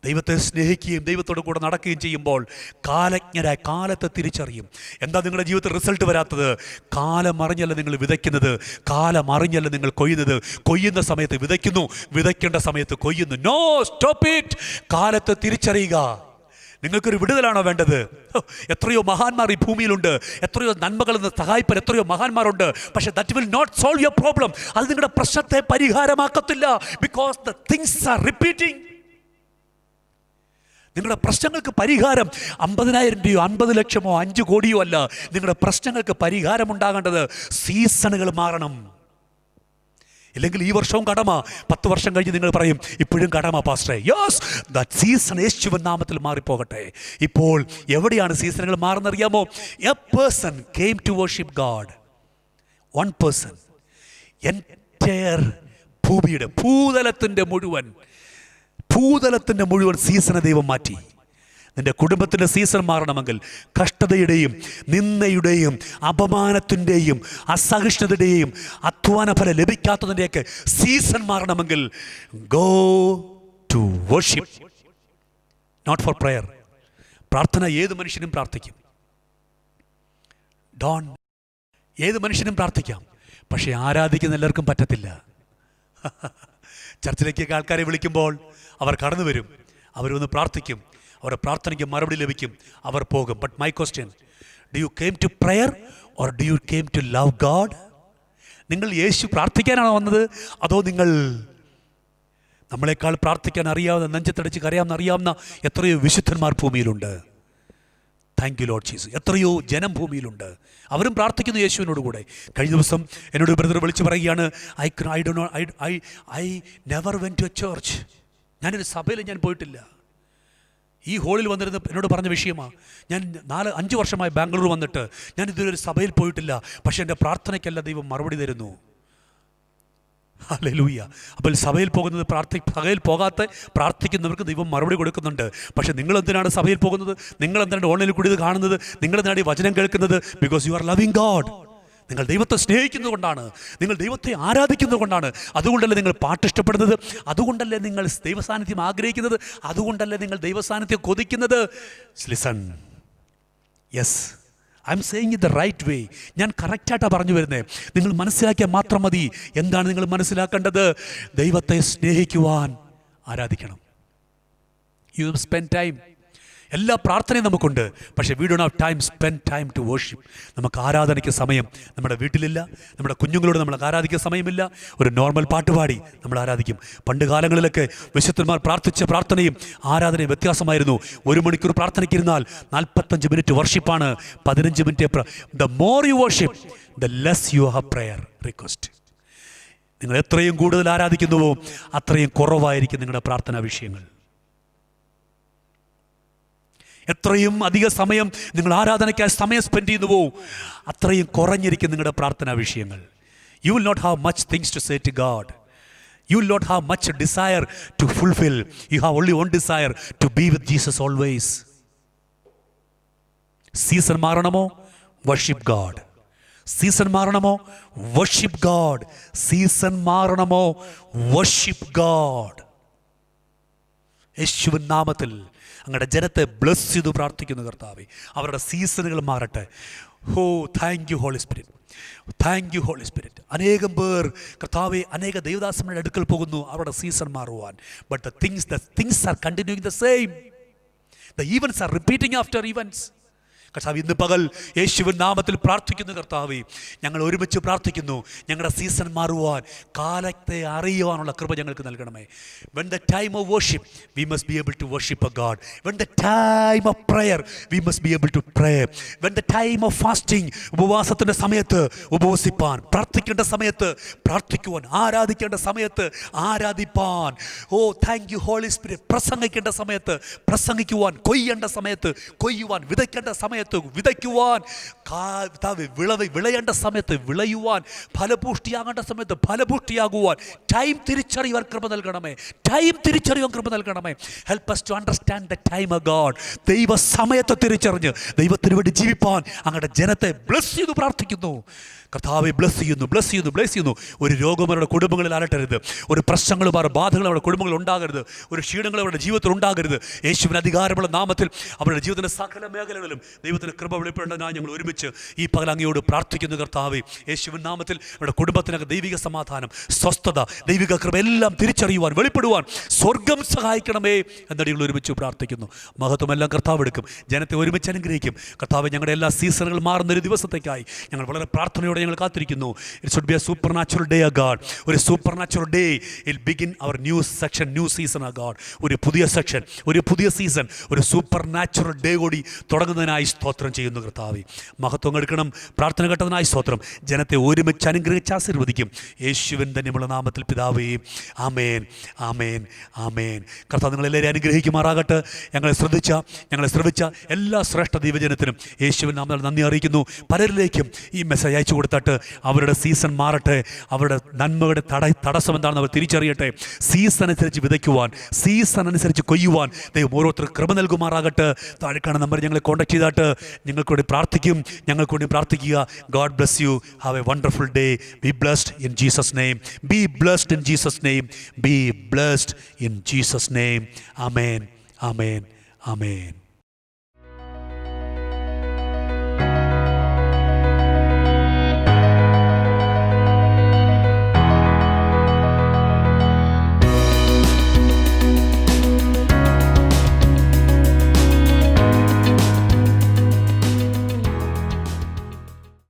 ദൈവത്തെ സ്നേഹിക്കുകയും ദൈവത്തോട് കൂടെ നടക്കുകയും ചെയ്യുമ്പോൾ കാലജ്ഞരായ കാലത്തെ തിരിച്ചറിയും. എന്താ നിങ്ങളുടെ ജീവിതത്തിൽ റിസൾട്ട് വരാത്തത്? കാലം അറിഞ്ഞല്ല നിങ്ങൾ വിതയ്ക്കുന്നത്, കാലം അറിഞ്ഞല്ല നിങ്ങൾ കൊയ്യുന്നത്. കൊയ്യുന്ന സമയത്ത് വിതയ്ക്കുന്നു, വിതയ്ക്കേണ്ട സമയത്ത് കൊയ്യുന്നു. No, stop it. കാലത്തെ തിരിച്ചറിയുക. നിങ്ങൾക്കൊരു വിടുതലാണോ വേണ്ടത്? എത്രയോ മഹാന്മാർ ഈ ഭൂമിയിലുണ്ട്, എത്രയോ നന്മകളിൽ നിന്ന് സഹായിപ്പാൻ എത്രയോ മഹാന്മാരുണ്ട്. പക്ഷെ that will not solve your problem. അത് നിങ്ങളുടെ പ്രശ്നത്തെ പരിഹാരമാക്കത്തില്ല. Because the things are repeating. നിങ്ങളുടെ പ്രശ്നങ്ങൾക്ക് പരിഹാരം 50,000 രൂപയോ 50 ലക്ഷമോ 5 കോടിയോ അല്ല. നിങ്ങളുടെ പ്രശ്നങ്ങൾക്ക് പരിഹാരം ഉണ്ടാകേണ്ടത് സീസണുകൾ മാറണം. ഇല്ലെങ്കിൽ ഈ വർഷവും കടമ, 10 വർഷം കഴിഞ്ഞ് നിങ്ങൾ പറയും ഇപ്പോഴും കടമ പാസ്റ്ററെ. യെസ്, ദാറ്റ് സീസൺ യേശുവിൻ നാമത്തിൽ മാറിപ്പോകട്ടെ. ഇപ്പോൾ എവിടെയാണ് സീസണുകൾ മാറുന്നറിയാമോ? A person came to worship God. One person. Entire ഭൂമിയുടെ ഭൂതലത്തിൻ്റെ മുഴുവൻ സീസണെ ദൈവം മാറ്റി. നിന്റെ കുടുംബത്തിൻ്റെ സീസൺ മാറണമെങ്കിൽ, കഷ്ടതയുടെയും നിന്ദയുടെയും അപമാനത്തിൻ്റെയും അസഹിഷ്ണുതയുടെയും അധ്വാന ഫലം ലഭിക്കാത്തതിൻ്റെയൊക്കെ സീസൺ മാറണമെങ്കിൽ go to worship, not for prayer. പ്രാർത്ഥന ഏത് മനുഷ്യനും പ്രാർത്ഥിക്കും. ഏത് മനുഷ്യനും പ്രാർത്ഥിക്കാം. പക്ഷേ ആരാധിക്കുന്ന എല്ലാവർക്കും പറ്റത്തില്ല. ചർച്ചിലേക്ക് ആൾക്കാരെ വിളിക്കുമ്പോൾ അവർ കടന്നു വരും, അവരൊന്ന് പ്രാർത്ഥിക്കും, അവരുടെ പ്രാർത്ഥനയ്ക്ക് മറുപടി ലഭിക്കും, അവർ പോകും. But my question, do you came to prayer or do you came to love God? നിങ്ങൾ യേശു പ്രാർത്ഥിക്കാനാണോ വന്നത്, അതോ നിങ്ങൾ നമ്മളെക്കാൾ പ്രാർത്ഥിക്കാൻ അറിയാവുന്ന, നെഞ്ചത്തടിച്ച് കരയാമെന്ന് അറിയാവുന്ന എത്രയോ വിശുദ്ധന്മാർ ഭൂമിയിലുണ്ട്. Thank you Lord Jesus. എത്രയോ ജനം ഭൂമിയിലുണ്ട്, അവരും പ്രാർത്ഥിക്കുന്നു യേശുവിനോട് കൂടെ. കഴിഞ്ഞ ദിവസം എന്നോട് ബ്രദർ വിളിച്ച് പറയുകയാണ്, I never went to a church. ഞാനൊരു സഭയിൽ ഞാൻ പോയിട്ടില്ല. ഈ ഹോളിൽ വന്നിരുന്ന് എന്നോട് പറഞ്ഞ വിഷയമാണ്. ഞാൻ 4-5 വർഷമായി ബാംഗ്ലൂർ വന്നിട്ട് ഞാൻ ഇതുവരെ ഒരു സഭയിൽ പോയിട്ടില്ല, പക്ഷേ എൻ്റെ പ്രാർത്ഥനയ്ക്കല്ല ദൈവം മറുപടി തരുന്നു. ഹല്ലേലൂയ. അപ്പോൾ സഭയിൽ പോകുന്നത് സഭയിൽ പോകാത്ത പ്രാർത്ഥിക്കുന്നവർക്ക് ദൈവം മറുപടി കൊടുക്കുന്നുണ്ട്. പക്ഷേ നിങ്ങളെന്തിനാണ് സഭയിൽ പോകുന്നത്? നിങ്ങളെന്തിനാണ് ഓൺലൈനിൽ കൂടി ഇത് കാണുന്നത്? നിങ്ങളെന്തിനാണ് ഈ വചനം കേൾക്കുന്നത്? Because you are loving God. നിങ്ങൾ ദൈവത്തെ സ്നേഹിക്കുന്നത് കൊണ്ടാണ്, നിങ്ങൾ ദൈവത്തെ ആരാധിക്കുന്നത് കൊണ്ടാണ്. അതുകൊണ്ടല്ലേ നിങ്ങൾ പാട്ട് ഇഷ്ടപ്പെടുന്നത്, അതുകൊണ്ടല്ലേ നിങ്ങൾ ദൈവസാന്നിധ്യം ആഗ്രഹിക്കുന്നത്, അതുകൊണ്ടല്ലേ നിങ്ങൾ ദൈവസാന്നിധ്യം കൊതിക്കുന്നത്. Listen, yes, I am saying it the right way. ഞാൻ കറക്റ്റായിട്ടാണ് പറഞ്ഞു വരുന്നത്. നിങ്ങൾ മനസ്സിലാക്കിയാൽ മാത്രം മതി. എന്താണ് നിങ്ങൾ മനസ്സിലാക്കേണ്ടത്? ദൈവത്തെ സ്നേഹിക്കുവാൻ ആരാധിക്കണം. You spend time. എല്ലാ പ്രാർത്ഥനയും നമുക്കുണ്ട്, പക്ഷേ we don't have time, spend time to worship. നമുക്ക് ആരാധനയ്ക്ക് സമയം നമ്മുടെ വീട്ടിലില്ല, നമ്മുടെ കുഞ്ഞുങ്ങളോട് നമ്മൾ ആരാധിക്കാൻ സമയമില്ല. ഒരു നോർമൽ പാട്ടുപാടി നമ്മൾ ആരാധിക്കും. പണ്ട് കാലങ്ങളിലൊക്കെ വിശുദ്ധന്മാർ പ്രാർത്ഥിച്ച പ്രാർത്ഥനയും ആരാധനയും വ്യത്യാസമായിരുന്നു. 1 മണിക്കൂർ പ്രാർത്ഥനയ്ക്കിരുന്നാൽ 45 മിനിറ്റ് വർഷിപ്പാണ്. 15 minute. The more you worship, the less you have prayer request. നിങ്ങൾ എത്രയും കൂടുതൽ ആരാധിക്കുന്നുവോ അത്രയും കുറവായിരിക്കും നിങ്ങളുടെ പ്രാർത്ഥനാ വിഷയങ്ങൾ. എത്രയും അധിക സമയം നിങ്ങൾ ആരാധനയ്ക്കായി സമയം സ്പെൻഡ് ചെയ്യുന്നുവോ അത്രയും കുറഞ്ഞിരിക്കും നിങ്ങളുടെ പ്രാർത്ഥനാ വിഷയങ്ങൾ. You will not have much things to say to God. You will not have much desire to fulfil. You have only one desire, to be with Jesus always. Season മാറണമോ? Worship God. സീസൺ മാറണമോ? Worship God. Season മാറണമോ? Worship God. യേശുവിൻ നാമത്തിൽ അങ്ങയുടെ ജനത്തെ bless ചെയ്തു പ്രാർത്ഥിക്കുന്നു കർത്താവേ. അവരുടെ സീസണുകൾ മാറട്ടെ. Oh thank you Holy Spirit, thank you Holy Spirit. അനേകം പേർ കർത്താവേ, അനേക ദൈവദാസന്മാരുടെ അടുക്കൽ പോകുന്നു അവരുടെ സീസൺ മാറുവാൻ. But the things R continuing the same. The events are repeating after events. കർത്താവ്, ഇന്ന് പകൽ യേശുവിൻ നാമത്തിൽ പ്രാർത്ഥിക്കുന്നു കർത്താവേ. ഞങ്ങൾ ഒരുമിച്ച് പ്രാർത്ഥിക്കുന്നു. ഞങ്ങളുടെ സീസൺ മാറുവാൻ, കാലത്തെ അറിയുവാനുള്ള കൃപ ഞങ്ങൾക്ക് നൽകണമേ. When the time of worship, we must be able to worship a God. When the time of prayer, we must be able to pray. When the time of fasting, ഉപവാസത്തിൻ്റെ സമയത്ത് ഉപവസിപ്പാൻ, പ്രാർത്ഥിക്കേണ്ട സമയത്ത് പ്രാർത്ഥിക്കുവാൻ, ആരാധിക്കേണ്ട സമയത്ത് ആരാധിപ്പാൻ. ഓ താങ്ക് യു ഹോളി സ്പിരിറ്റ്. പ്രസംഗിക്കേണ്ട സമയത്ത് പ്രസംഗിക്കുവാൻ, കൊയ്യേണ്ട സമയത്ത് കൊയ്യുവാൻ, വിതയ്ക്കേണ്ട സമയത്ത് വിതയ്ക്കുവാൻ, വിളയേണ്ട സമയത്ത് വിളയുവാൻ, ഫലപുഷ്ടിയാകേണ്ട സമയത്ത് ഫലപുഷ്ടിയാകുവാൻ. ടൈം തിരിച്ചറിയുവാൻ കൃപ നൽകണമേ. ടൈം തിരിച്ചറിയുവാൻ കൃപ നൽകണമേ. Help us to understand the time of God. ദൈവ സമയത്തെ തിരിച്ചറിഞ്ഞ് ദൈവത്തിന് വേണ്ടി ജീവിപ്പാൻ അങ്ങയുടെ ജനത്തെ ബ്ലെസ് ചെയ്തു പ്രാർത്ഥിക്കുന്നു കർത്താവെ. ബ്ലെസ് ചെയ്യുന്നു, ബ്ലെസ് ചെയ്യുന്നു, ബ്ലെസ് ചെയ്യുന്നു. ഒരു രോഗം അവരുടെ കുടുംബങ്ങളിൽ അലട്ടരുത്. ഒരു പ്രശ്നങ്ങളും അവരുടെ ബാധകളും അവരുടെ കുടുംബങ്ങളിൽ ഉണ്ടാകരുത്. ഒരു ക്ഷീണങ്ങൾ അവരുടെ ജീവിതത്തിൽ ഉണ്ടാകരുത്. യേശുവിന് അധികാരമുള്ള നാമത്തിൽ അവരുടെ ജീവിതത്തിൻ്റെ സകല മേഖലകളിലും ദൈവത്തിന് കൃപ വെളിപ്പെടേണ്ടതിനായി ഞങ്ങൾ ഒരുമിച്ച് ഈ പകൽ അങ്ങയോട് പ്രാർത്ഥിക്കുന്നു കർത്താവെ. യേശുവിൻ നാമത്തിൽ അവരുടെ കുടുംബത്തിനൊക്കെ ദൈവിക സമാധാനം, സ്വസ്ഥത, ദൈവിക കൃപ എല്ലാം തിരിച്ചറിയുവാൻ, വെളിപ്പെടുവാൻ സ്വർഗം സഹായിക്കണമേ എന്നടി ഞങ്ങൾ ഒരുമിച്ച് പ്രാർത്ഥിക്കുന്നു. മഹത്വമെല്ലാം കർത്താവ് എടുക്കും. ജനത്തെ ഒരുമിച്ച് അനുഗ്രഹിക്കും കർത്താവ്. ഞങ്ങളുടെ എല്ലാ സീസണുകൾ മാറുന്നൊരു ദിവസത്തേക്കായി ഞങ്ങൾ വളരെ പ്രാർത്ഥനയോടെ ഞങ്ങൾ കാത്തിരിക്കുന്നു. It should be a supernatural day, God. ഒരു supernatural day I'll begin our new section, new season, God. ഒരു പുതിയ സെക്ഷൻ, ഒരു പുതിയ സീസൺ, ഒരു സൂപ്പർ നാച്ചുറൽ ഡേ കൂടി തുടങ്ങുന്നതിനായി സ്തോത്രം ചെയ്യുന്നു കർത്താവേ. മഹത്വം എടുക്കണം. പ്രാർത്ഥന കേട്ടതിനായി സ്തോത്രം. ജനത്തെ ഒരുമിച്ച് അനുഗ്രഹിച്ച് ആശീർവദിക്കും യേശുവിൻ തന്നെയുള്ള നാമത്തിൽ പിതാവേ. ആമേൻ, ആമേൻ, ആമേൻ. കർത്താവ് നിങ്ങളെല്ലാവരും അനുഗ്രഹിക്കുമാറാകട്ടെ. ഞങ്ങളെ ശ്രവിച്ച എല്ലാ ശ്രേഷ്ഠ ദൈവജനത്തിനും യേശുവിൻ നാമത്തിൽ നന്ദി അറിയിക്കുന്നു. പലരിലേക്കും ഈ മെസ്സേജ് അയച്ചു കൊടുത്തിട്ട് അവരുടെ സീസൺ മാറട്ടെ. അവരുടെ നന്മയുടെ തടസ്സം എന്താണെന്ന് അവർ തിരിച്ചറിയട്ടെ. സീസൺ അനുസരിച്ച് വിതയ്ക്കുവാൻ, സീസൺ അനുസരിച്ച് കൊയ്യുവാൻ ദൈവം ഓരോരുത്തർക്ക് കൃപ നൽകുമാറാകട്ടെ. താഴെ കാണുന്ന നമ്പർ ഞങ്ങളെ കോൺടാക്ട് ചെയ്തിട്ട് ഞങ്ങൾക്ക് വേണ്ടി പ്രാർത്ഥിക്കും. ഞങ്ങൾക്ക് വേണ്ടി പ്രാർത്ഥിക്കുക. God bless you. Have A wonderful day. B blessed in Jesus name. B blessed in Jesus name. B blessed in Jesus name. Amen, amen, amen.